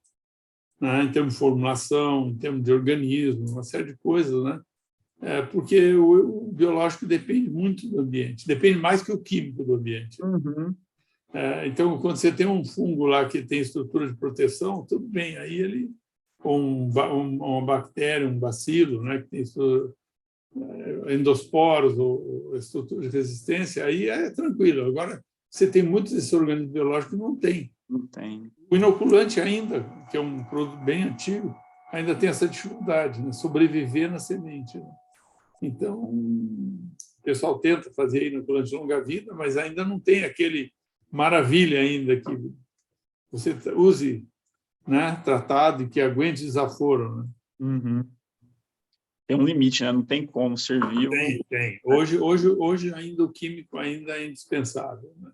né? Em termos de formulação, em termos de organismo, uma série de coisas, né? porque o biológico depende muito do ambiente, depende mais que o químico do ambiente. Uhum. Então, quando você tem um fungo lá que tem estrutura de proteção, tudo bem, aí ele, ou uma bactéria, um bacilo, né, que tem endosporos ou estrutura de resistência, aí é tranquilo. Agora, você tem muitos desses organismos biológicos que não tem. Não tem. O inoculante ainda, que é um produto bem antigo, ainda tem essa dificuldade, né? Sobreviver na semente. Né? Então, o pessoal tenta fazer inoculante de longa-vida, mas ainda não tem aquele maravilha ainda que você use, né, tratado e que aguente desaforo. Né? Uhum. Tem um limite, né? Não tem como ser vivo. Tem. Hoje ainda o químico ainda é indispensável. Né?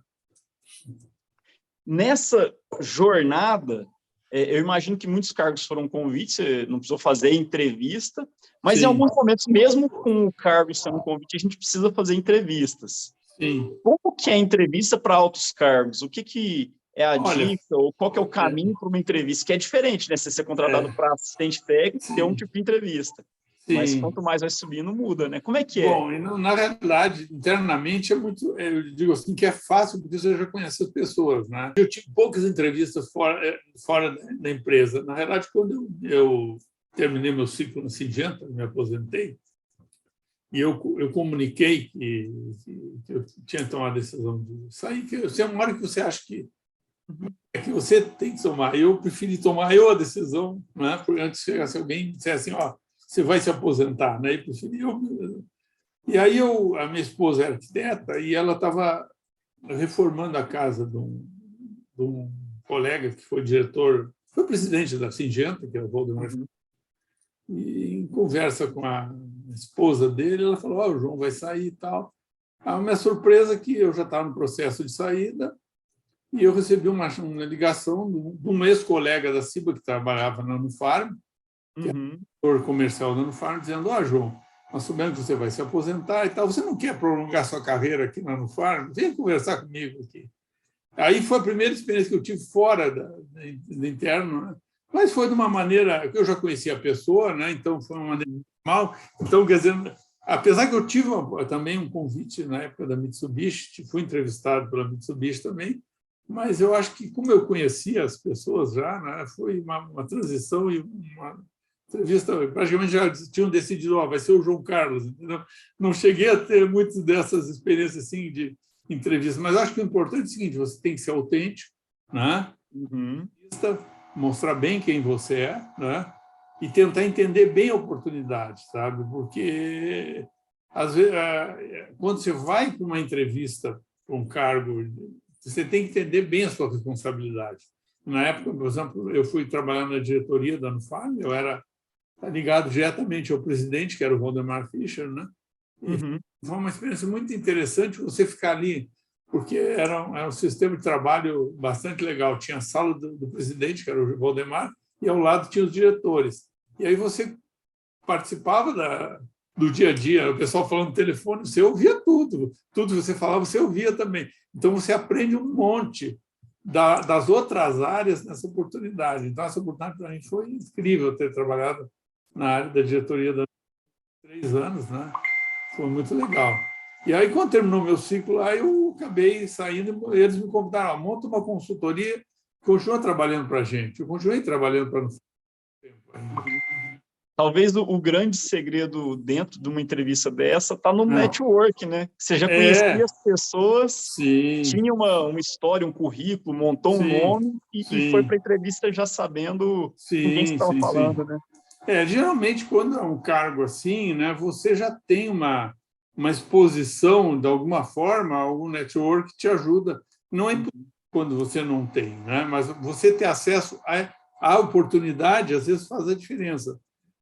Nessa jornada, eu imagino que muitos cargos foram convites, você não precisou fazer entrevista, mas Sim. em alguns momentos, mesmo com o cargo sendo um convite, a gente precisa fazer entrevistas. Sim. Como que é a entrevista para altos cargos? O que é a Olha, dica, ou qual que é o caminho para uma entrevista? Que é diferente, né? Você ser contratado para assistente técnico, ter um tipo de entrevista. Mas Sim. quanto mais vai subindo, muda, né? Como é que é? Bom, na realidade, internamente é muito, eu digo assim, que é fácil porque você já conhece as pessoas, né? Eu tive poucas entrevistas fora da empresa. Na realidade, quando eu terminei meu ciclo na Singenta, me aposentei, e eu comuniquei que eu tinha tomado a decisão de sair, que é uma hora que você acha que você tem que tomar. Eu preferi tomar a decisão, né? Porque antes chegasse alguém e dissesse assim, ó, você vai se aposentar, né? E preferi eu. E aí a minha esposa é arquiteta e ela estava reformando a casa de um colega que foi diretor, foi presidente da Singenta, que é o Valdemar. Uhum. E em conversa com a esposa dele, ela falou: o João vai sair e tal. A minha surpresa é que eu já estava no processo de saída e eu recebi uma ligação de um ex-colega da CIBA que trabalhava na Nufarm, que é diretor comercial da Nufarm, dizendo: João, nós sabemos que você vai se aposentar e tal, você não quer prolongar sua carreira aqui na Nufarm? Vem conversar comigo aqui. Aí foi a primeira experiência que eu tive fora do interno, né? Mas foi de uma maneira que eu já conhecia a pessoa, né? Então foi uma maneira normal. Então, quer dizer, apesar que eu tive também um convite na época da Mitsubishi, fui entrevistado pela Mitsubishi também, mas eu acho que, como eu conhecia as pessoas já, né? Foi uma transição e uma entrevista, praticamente já tinham decidido, vai ser o João Carlos, entendeu? Não cheguei a ter muitas dessas experiências assim de entrevista, mas acho que o importante é o seguinte: você tem que ser autêntico, né? Mostrar bem quem você é, né? E tentar entender bem a oportunidade, sabe? Porque às vezes, quando você vai para uma entrevista para um cargo, você tem que entender bem a sua responsabilidade. Na época, por exemplo, eu fui trabalhar na diretoria da Nufarm, eu era ligado diretamente ao presidente, que era o Valdemar Fischer, né? E foi uma experiência muito interessante você ficar ali, porque era um sistema de trabalho bastante legal. Tinha a sala do presidente, que era o Valdemar, e ao lado tinha os diretores. E aí você participava do dia a dia, o pessoal falando no telefone, você ouvia tudo que você falava, você ouvia também. Então, você aprende um monte das outras áreas nessa oportunidade. Então, essa oportunidade para mim foi incrível ter trabalhado na área da diretoria da 3 anos, né? Foi muito legal. E aí, quando terminou meu ciclo, aí eu acabei saindo, eles me convidaram: monta uma consultoria, continua trabalhando para a gente. Eu continuei trabalhando para Talvez o grande segredo dentro de uma entrevista dessa está no network, né? Você já conhecia as pessoas, sim, tinha uma história, um currículo, montou um nome e foi para a entrevista já sabendo com quem você estava falando, né? Geralmente, quando é um cargo assim, né, você já tem uma exposição, de alguma forma, algum network te ajuda. Não é impossível quando você não tem, né? Mas você ter acesso à oportunidade, às vezes, faz a diferença.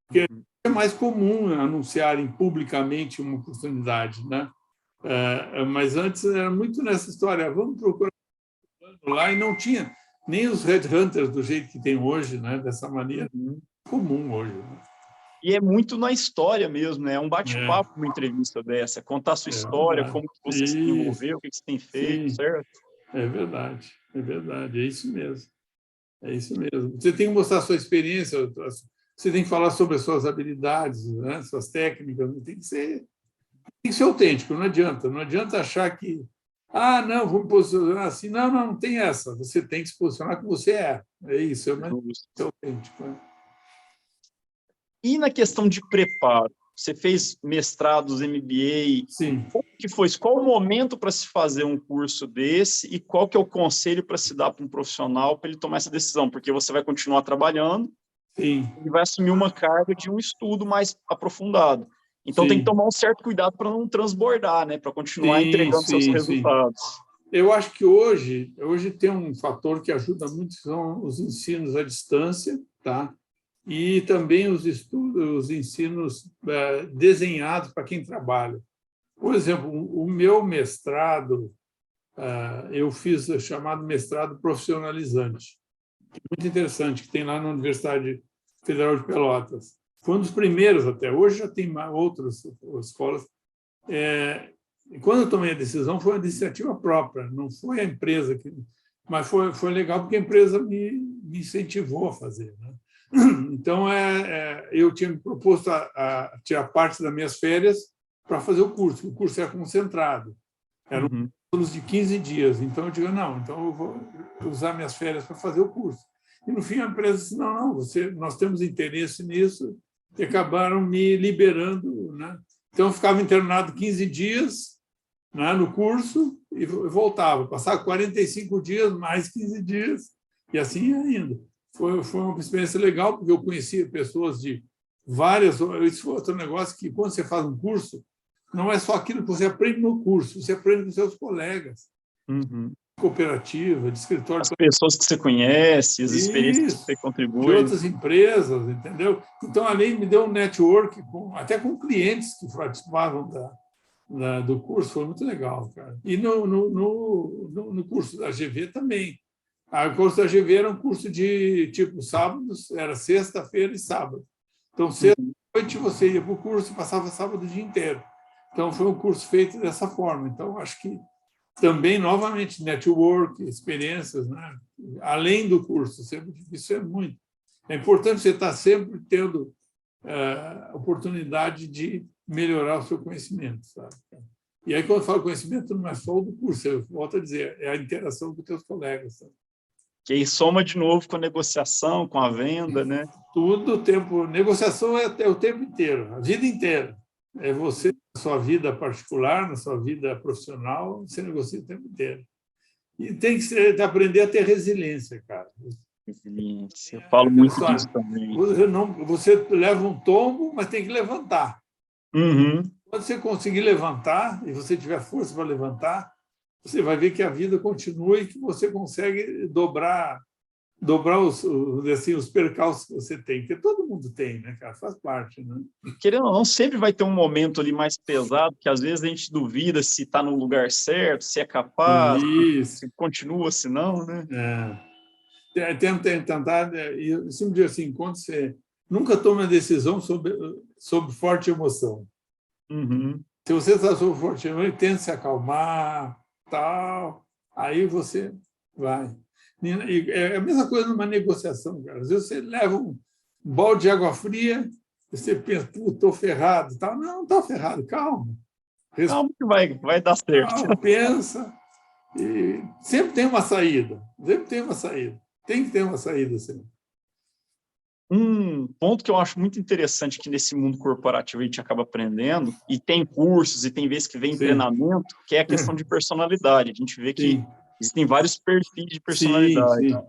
Porque é mais comum anunciarem publicamente uma oportunidade, né? Mas antes era muito nessa história: vamos procurar lá, e não tinha nem os headhunters do jeito que tem hoje, né? Dessa maneira comum hoje. Né? E é muito na história mesmo, né? É um bate-papo, uma entrevista dessa, contar a sua história, como que você se desenvolveu, o que você tem feito, certo? É verdade, é isso mesmo. É isso mesmo. Você tem que mostrar a sua experiência, você tem que falar sobre as suas habilidades, né? Suas técnicas, tem que ser autêntico, não adianta achar que, não, vou me posicionar assim, não tem essa, você tem que se posicionar como você é isso, ser autêntico. Né? E na questão de preparo, você fez mestrados, MBA, Sim. como que foi? Qual o momento para se fazer um curso desse e qual que é o conselho para se dar para um profissional para ele tomar essa decisão? Porque você vai continuar trabalhando Sim. e vai assumir uma carga de um estudo mais aprofundado. Então, tem que Sim. tomar um certo cuidado para não transbordar, né? Para continuar entregando seus resultados. Eu acho que hoje tem um fator que ajuda muito, são os ensinos à distância, tá? E também os ensinos desenhados para quem trabalha. Por exemplo, o meu mestrado, eu fiz o chamado mestrado profissionalizante, muito interessante, que tem lá na Universidade Federal de Pelotas. Foi um dos primeiros até. Hoje já tem outras escolas. E quando eu tomei a decisão, foi uma iniciativa própria, não foi a empresa que... Mas foi legal porque a empresa me incentivou a fazer. Né? Então, eu tinha me proposto a tirar parte das minhas férias para fazer o curso. O curso era concentrado. Eram de 15 dias. Então, eu digo, então eu vou usar minhas férias para fazer o curso. E, no fim, a empresa disse, não, nós temos interesse nisso, e acabaram me liberando. Né? Então, eu ficava internado 15 dias, né, no curso e voltava. Passava 45 dias, mais 15 dias, e assim ia indo. Foi uma experiência legal, porque eu conhecia pessoas de várias... Isso foi outro negócio que, quando você faz um curso, não é só aquilo que você aprende no curso, você aprende com seus colegas. Cooperativa, de escritório. As pessoas que você conhece, as experiências que você contribui. De outras empresas, entendeu? Então, além me deu um network, até com clientes que participavam do curso, foi muito legal, cara. E no curso da GV também. O curso da GV era um curso de, tipo, sábados, era sexta-feira e sábado. Então, sexta-noite você ia para o curso e passava sábado o dia inteiro. Então, foi um curso feito dessa forma. Então, acho que também, novamente, network, experiências, né? Além do curso, isso é muito. É importante você estar sempre tendo oportunidade de melhorar o seu conhecimento, sabe? E aí, quando eu falo conhecimento, não é só o do curso, eu volto a dizer, é a interação com os teus colegas, sabe? Que aí soma de novo com a negociação, com a venda, né? Tudo o tempo. Negociação é o tempo inteiro, a vida inteira. É você, na sua vida particular, na sua vida profissional, você negocia o tempo inteiro. E tem que aprender a ter resiliência, cara. Resiliência. Eu falo muito disso também. Você leva um tombo, mas tem que levantar. Quando você conseguir levantar, e você tiver força para levantar, você vai ver que a vida continua e que você consegue dobrar os percalços que você tem, porque todo mundo tem, né, cara? Faz parte, né? Querendo ou não, sempre vai ter um momento ali mais pesado, que às vezes a gente duvida se está no lugar certo, se é capaz, se continua, se não, né? Tentar, eu sempre digo assim, quando você nunca toma uma decisão sob forte emoção. Se você está sob forte emoção, tenta se acalmar, tal, aí você vai. E é a mesma coisa numa negociação, cara. Às vezes você leva um balde de água fria, você pensa, estou ferrado. Tal. Não está ferrado, calma. Calma que vai dar certo. Calma, pensa. E sempre tem uma saída. Sempre tem uma saída. Tem que ter uma saída sempre. Um ponto que eu acho muito interessante que nesse mundo corporativo a gente acaba aprendendo, e tem cursos, e tem vezes que vem treinamento, que é a questão de personalidade. A gente vê que existem vários perfis de personalidade. O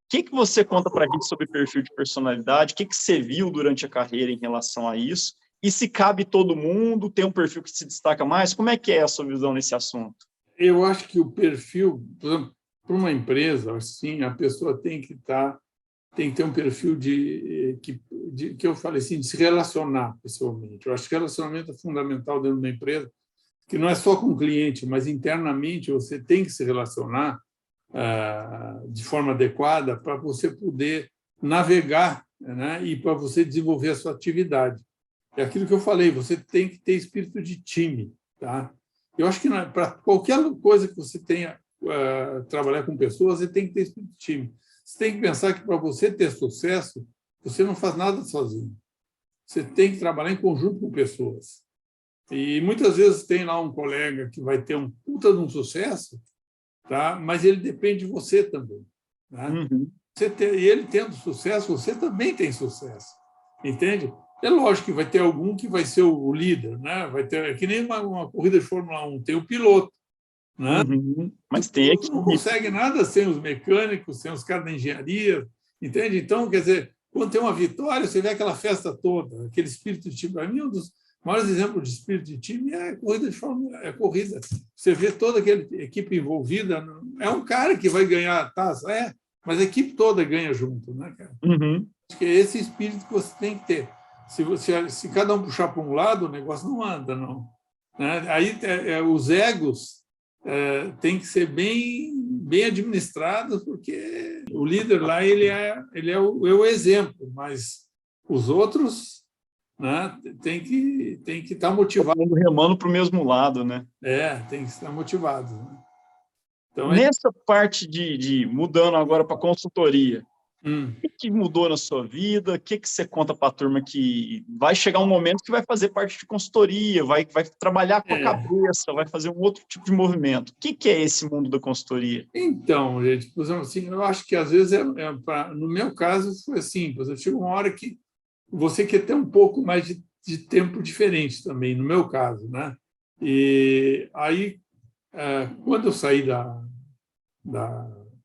que você conta para a gente sobre perfil de personalidade? O que você viu durante a carreira em relação a isso? E se cabe todo mundo, tem um perfil que se destaca mais? Como é que é a sua visão nesse assunto? Eu acho que o perfil, para uma empresa, assim, a pessoa tem que ter um perfil que eu falei assim, de se relacionar pessoalmente. Eu acho que relacionamento é fundamental dentro de uma empresa, que não é só com o cliente, mas internamente você tem que se relacionar de forma adequada para você poder navegar, né, e para você desenvolver a sua atividade. É aquilo que eu falei, você tem que ter espírito de time. Tá? Eu acho que para qualquer coisa que você tenha, trabalhar com pessoas, você tem que ter espírito de time. Você tem que pensar que para você ter sucesso, você não faz nada sozinho. Você tem que trabalhar em conjunto com pessoas. E muitas vezes tem lá um colega que vai ter um puta de um sucesso, tá? Mas ele depende de você também. Tá? Uhum. Ele tendo sucesso, você também tem sucesso. Entende? É lógico que vai ter algum que vai ser o líder, né? Vai ter, é que nem uma corrida de Fórmula 1, tem o piloto. Né? Uhum. Mas O tem piloto equipe. não consegue nada sem os mecânicos, sem os caras da engenharia. Entende? Então, quer dizer, quando tem uma vitória, você vê aquela festa toda, aquele espírito de time. Para mim, um dos maiores exemplos de espírito de time é a corrida de Fórmula 1. É a corrida. Você vê toda aquela equipe envolvida. É um cara que vai ganhar a taça, mas a equipe toda ganha junto, né, cara? Uhum. Acho que é esse espírito que você tem que ter. Se cada um puxar para um lado, o negócio não anda, não. Né? Aí os egos têm que ser bem administrados, porque o líder lá ele é o exemplo, mas os outros, né, tem que estar motivados. Todo mundo remando para o mesmo lado, né? Tem que estar motivados. Né? Então, nessa parte de mudando agora para consultoria, o que mudou na sua vida? O que você conta para a turma que vai chegar um momento que vai fazer parte de consultoria, vai trabalhar com a cabeça, vai fazer um outro tipo de movimento? O que é esse mundo da consultoria? Então, gente, por exemplo, assim, eu acho que às vezes, no meu caso, foi assim, por exemplo, chega uma hora que você quer ter um pouco mais de tempo diferente também, no meu caso, né? E aí, quando eu saí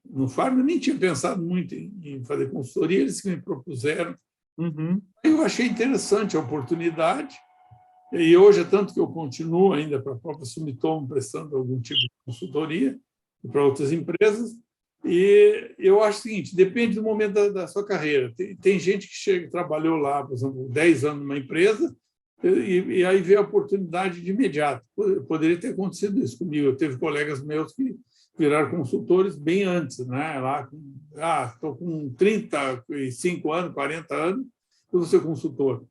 no Farm, eu nem tinha pensado muito em fazer consultoria, eles que me propuseram. Uhum. Eu achei interessante a oportunidade, e hoje é tanto que eu continuo ainda para a própria Sumitomo prestando algum tipo de consultoria para outras empresas, e eu acho o seguinte, depende do momento da sua carreira. Tem gente que trabalhou lá, por exemplo, 10 anos numa empresa, e aí vê a oportunidade de imediato. Poderia ter acontecido isso comigo. Eu teve colegas meus que viraram consultores bem antes, né? Lá, estou com 35 anos, 40 anos, eu vou ser consultor.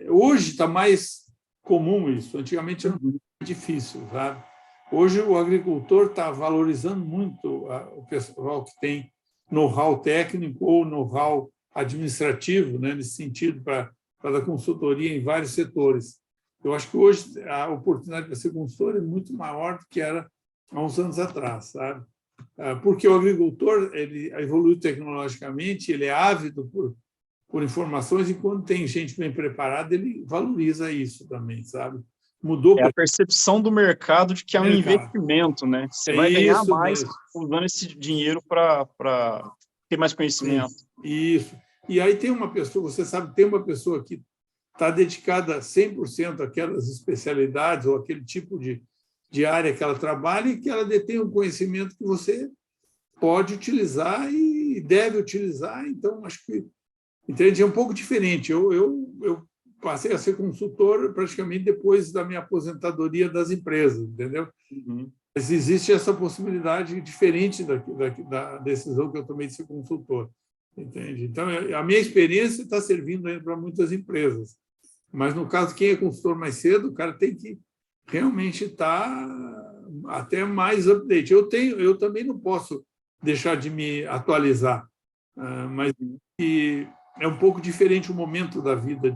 Hoje está mais comum isso. Antigamente era difícil, sabe? Hoje o agricultor está valorizando muito o pessoal que tem know-how técnico ou know-how administrativo, né? Nesse sentido, para dar consultoria em vários setores. Eu acho que hoje a oportunidade para ser consultor é muito maior do que era há uns anos atrás, sabe? Porque o agricultor ele evoluiu tecnologicamente, ele é ávido por informações, e quando tem gente bem preparada, ele valoriza isso também, sabe? Mudou. É a percepção do mercado de que é um investimento, né? Você vai ganhar mais usando esse dinheiro para ter mais conhecimento. Isso. E aí tem uma pessoa, você sabe, tem uma pessoa que está dedicada 100% àquelas especialidades ou aquele tipo de área que ela trabalha, e que ela detém um conhecimento que você pode utilizar e deve utilizar. Então, acho que entende? É um pouco diferente. Eu passei a ser consultor praticamente depois da minha aposentadoria das empresas, entendeu? Uhum. Mas existe essa possibilidade diferente da decisão que eu tomei de ser consultor, entende? Então, a minha experiência está servindo ainda para muitas empresas. Mas, no caso, quem é consultor mais cedo, o cara tem que realmente estar até mais update. Eu também não posso deixar de me atualizar, mas é um pouco diferente o momento da vida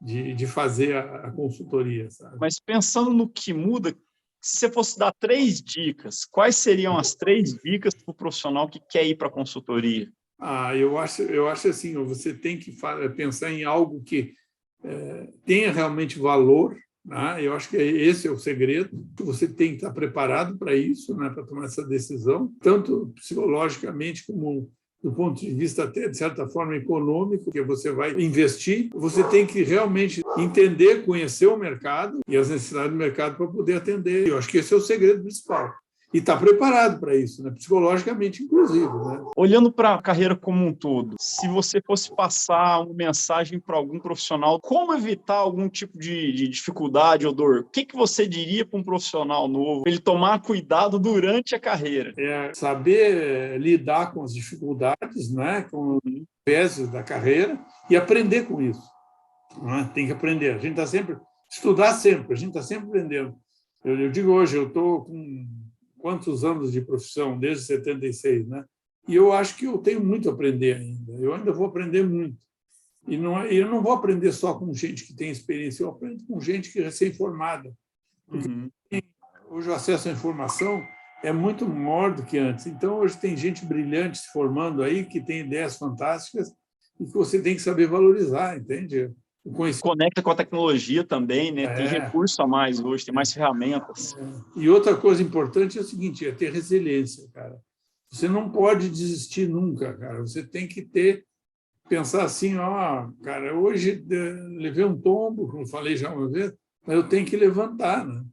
de fazer a consultoria, sabe? Mas pensando no que muda, se você fosse dar 3 dicas, quais seriam as 3 dicas para o profissional que quer ir para a consultoria? Eu acho assim, você tem que pensar em algo que tenha realmente valor, né? Eu acho que esse é o segredo. Você tem que estar preparado para isso, né? Para tomar essa decisão, tanto psicologicamente como do ponto de vista até, de certa forma, econômico, que você vai investir. Você tem que realmente entender, conhecer o mercado e as necessidades do mercado para poder atender. Eu acho que esse é o segredo principal. E estar preparado para isso, né? Psicologicamente, inclusive. Né? Olhando para a carreira como um todo, se você fosse passar uma mensagem para algum profissional, como evitar algum tipo de dificuldade ou dor, o que você diria para um profissional novo, para ele tomar cuidado durante a carreira? Saber lidar com as dificuldades, né? Com os pesos da carreira e aprender com isso. Né? Tem que aprender. A gente está sempre... Estudar sempre, a gente está sempre aprendendo. Eu digo hoje, eu estou com quantos anos de profissão, desde 76, né? E eu acho que eu tenho muito a aprender ainda. Eu ainda vou aprender muito. E eu não vou aprender só com gente que tem experiência, eu aprendo com gente que é recém-formada. Hoje o acesso à informação é muito maior do que antes. Então, hoje tem gente brilhante se formando aí, que tem ideias fantásticas e que você tem que saber valorizar, entende? O conhecimento. Conecta com a tecnologia também, né? Tem recurso a mais hoje, tem mais ferramentas. E outra coisa importante é o seguinte, é ter resiliência, cara. Você não pode desistir nunca, cara. Você tem que pensar assim, cara, hoje levei um tombo, como falei já uma vez, mas eu tenho que levantar, né?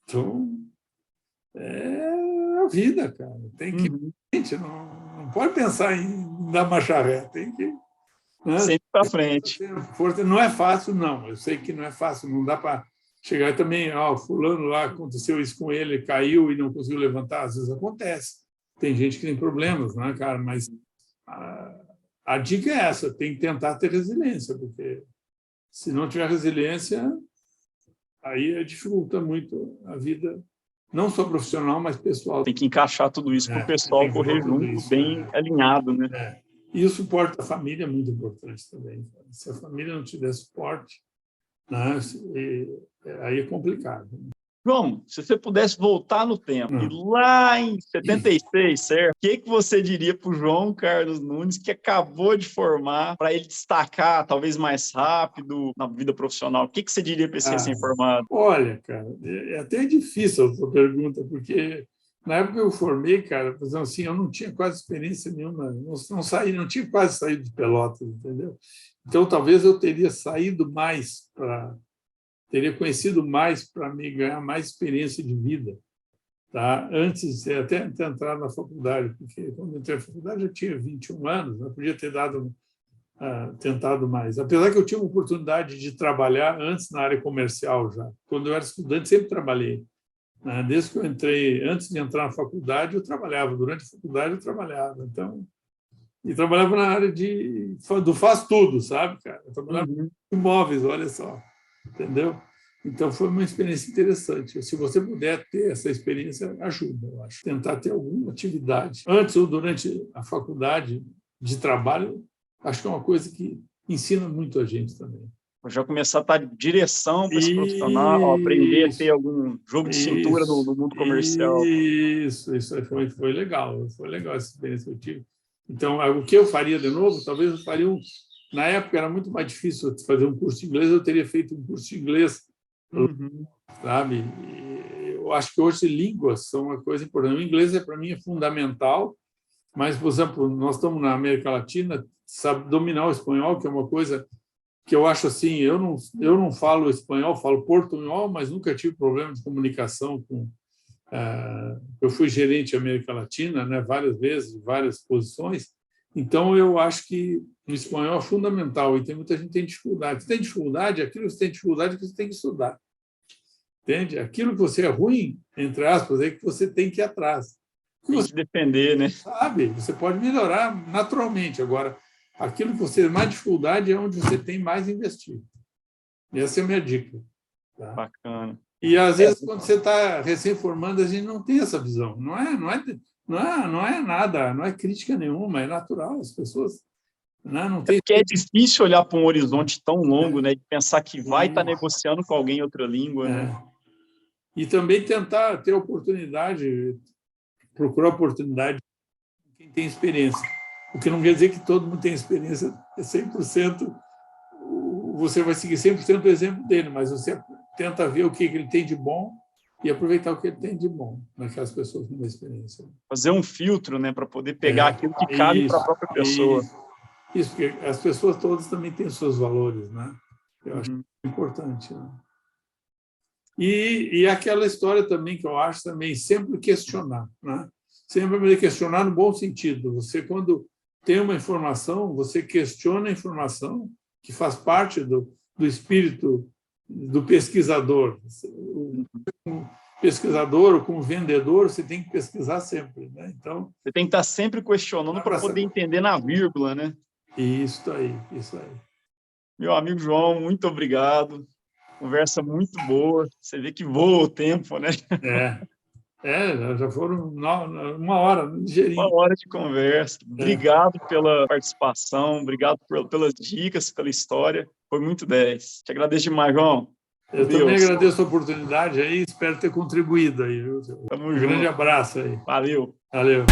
Então, é a vida, cara. Tem que... Gente, não pode pensar em dar marcha ré, tem que... Né? Sempre para frente. Não é fácil, não. Eu sei que não é fácil, não dá para chegar também, fulano lá, aconteceu isso com ele, caiu e não conseguiu levantar. Às vezes acontece. Tem gente que tem problemas, né, cara? Mas a dica é essa, tem que tentar ter resiliência, porque se não tiver resiliência, aí dificulta muito a vida, não só profissional, mas pessoal. Tem que encaixar tudo isso para o pessoal correr junto, bem alinhado, né? E o suporte da família é muito importante também. Se a família não tiver suporte, né, aí é complicado. João, se você pudesse voltar no tempo, e lá em 76, certo? O que você diria para o João Carlos Nunes, que acabou de formar, para ele destacar talvez mais rápido na vida profissional? O que você diria para esse recém-formado? Olha, cara, é até difícil a sua pergunta, porque na época que eu formei, cara, assim, eu não tinha quase experiência nenhuma, não tinha quase saído de Pelotas, entendeu? Então, talvez eu teria saído mais teria conhecido mais para me ganhar mais experiência de vida, tá? Antes de até entrar na faculdade, porque quando eu entrei na faculdade eu tinha 21 anos, eu podia ter tentado mais. Apesar que eu tinha uma oportunidade de trabalhar antes na área comercial já. Quando eu era estudante, sempre trabalhei. Desde que eu entrei, antes de entrar na faculdade, eu trabalhava. Durante a faculdade, eu trabalhava. Então, e trabalhava na área do faz tudo, sabe, cara? Eu trabalhava em imóveis, olha só. Entendeu? Então, foi uma experiência interessante. Se você puder ter essa experiência, ajuda, eu acho. Tentar ter alguma atividade. Antes ou durante a faculdade de trabalho, acho que é uma coisa que ensina muito a gente também. Já começar a estar de direção para esse profissional, aprender a ter algum jogo de cintura no mundo comercial. Isso aí foi legal essa experiência que eu tive. Então, o que eu faria de novo, talvez eu faria na época era muito mais difícil fazer um curso de inglês, eu teria feito um curso de inglês, sabe? Eu acho que hoje línguas são uma coisa importante. O inglês, para mim, é fundamental, mas, por exemplo, nós estamos na América Latina, sabe dominar o espanhol, que é uma coisa que eu acho assim, eu não falo espanhol, falo portunhol, mas nunca tive problema de comunicação com... eu fui gerente da América Latina, né, várias vezes, em várias posições, então eu acho que o espanhol é fundamental e tem muita gente que tem dificuldade. Se tem dificuldade, aquilo que você tem dificuldade é que você tem que estudar. Entende? Aquilo que você é ruim, entre aspas, é que você tem que ir atrás. Tem que depender, né? Sabe, você pode melhorar naturalmente. Agora, aquilo que você tem mais dificuldade é onde você tem mais investir. Essa é a minha dica. Tá? Bacana. E, às vezes, quando você está recém-formando, a gente não tem essa visão. Não é nada, não é crítica nenhuma, é natural. As pessoas não tem... Porque é difícil olhar para um horizonte tão longo, né, de pensar que vai estar negociando com alguém em outra língua. Né? E também tentar ter oportunidade, procurar oportunidade com quem tem experiência. O que não quer dizer que todo mundo tem experiência, é 100%, você vai seguir 100% o exemplo dele, mas você tenta ver o que ele tem de bom e aproveitar o que ele tem de bom naquelas pessoas com experiência. Fazer um filtro, né, para poder pegar aquilo que cabe para a própria pessoa. Isso, porque as pessoas todas também têm os seus valores, né? Eu acho importante. Né? E aquela história também que eu acho também, sempre questionar, né? Sempre questionar no bom sentido. Você, quando tem uma informação, você questiona a informação, que faz parte do espírito do pesquisador. Como pesquisador ou como vendedor, você tem que pesquisar sempre. Né? Então, você tem que estar sempre questionando para poder entender na vírgula, né? Isso aí. Meu amigo João, muito obrigado. Conversa muito boa. Você vê que voa o tempo, né? Já foram 1 hora, ligeirinho. 1 hora de conversa. Obrigado pela participação, obrigado pelas dicas, pela história. Foi muito 10. Te agradeço demais, João. Eu também agradeço a oportunidade aí, espero ter contribuído aí, viu? Tamo Um junto. grande abraço aí. Valeu. Valeu.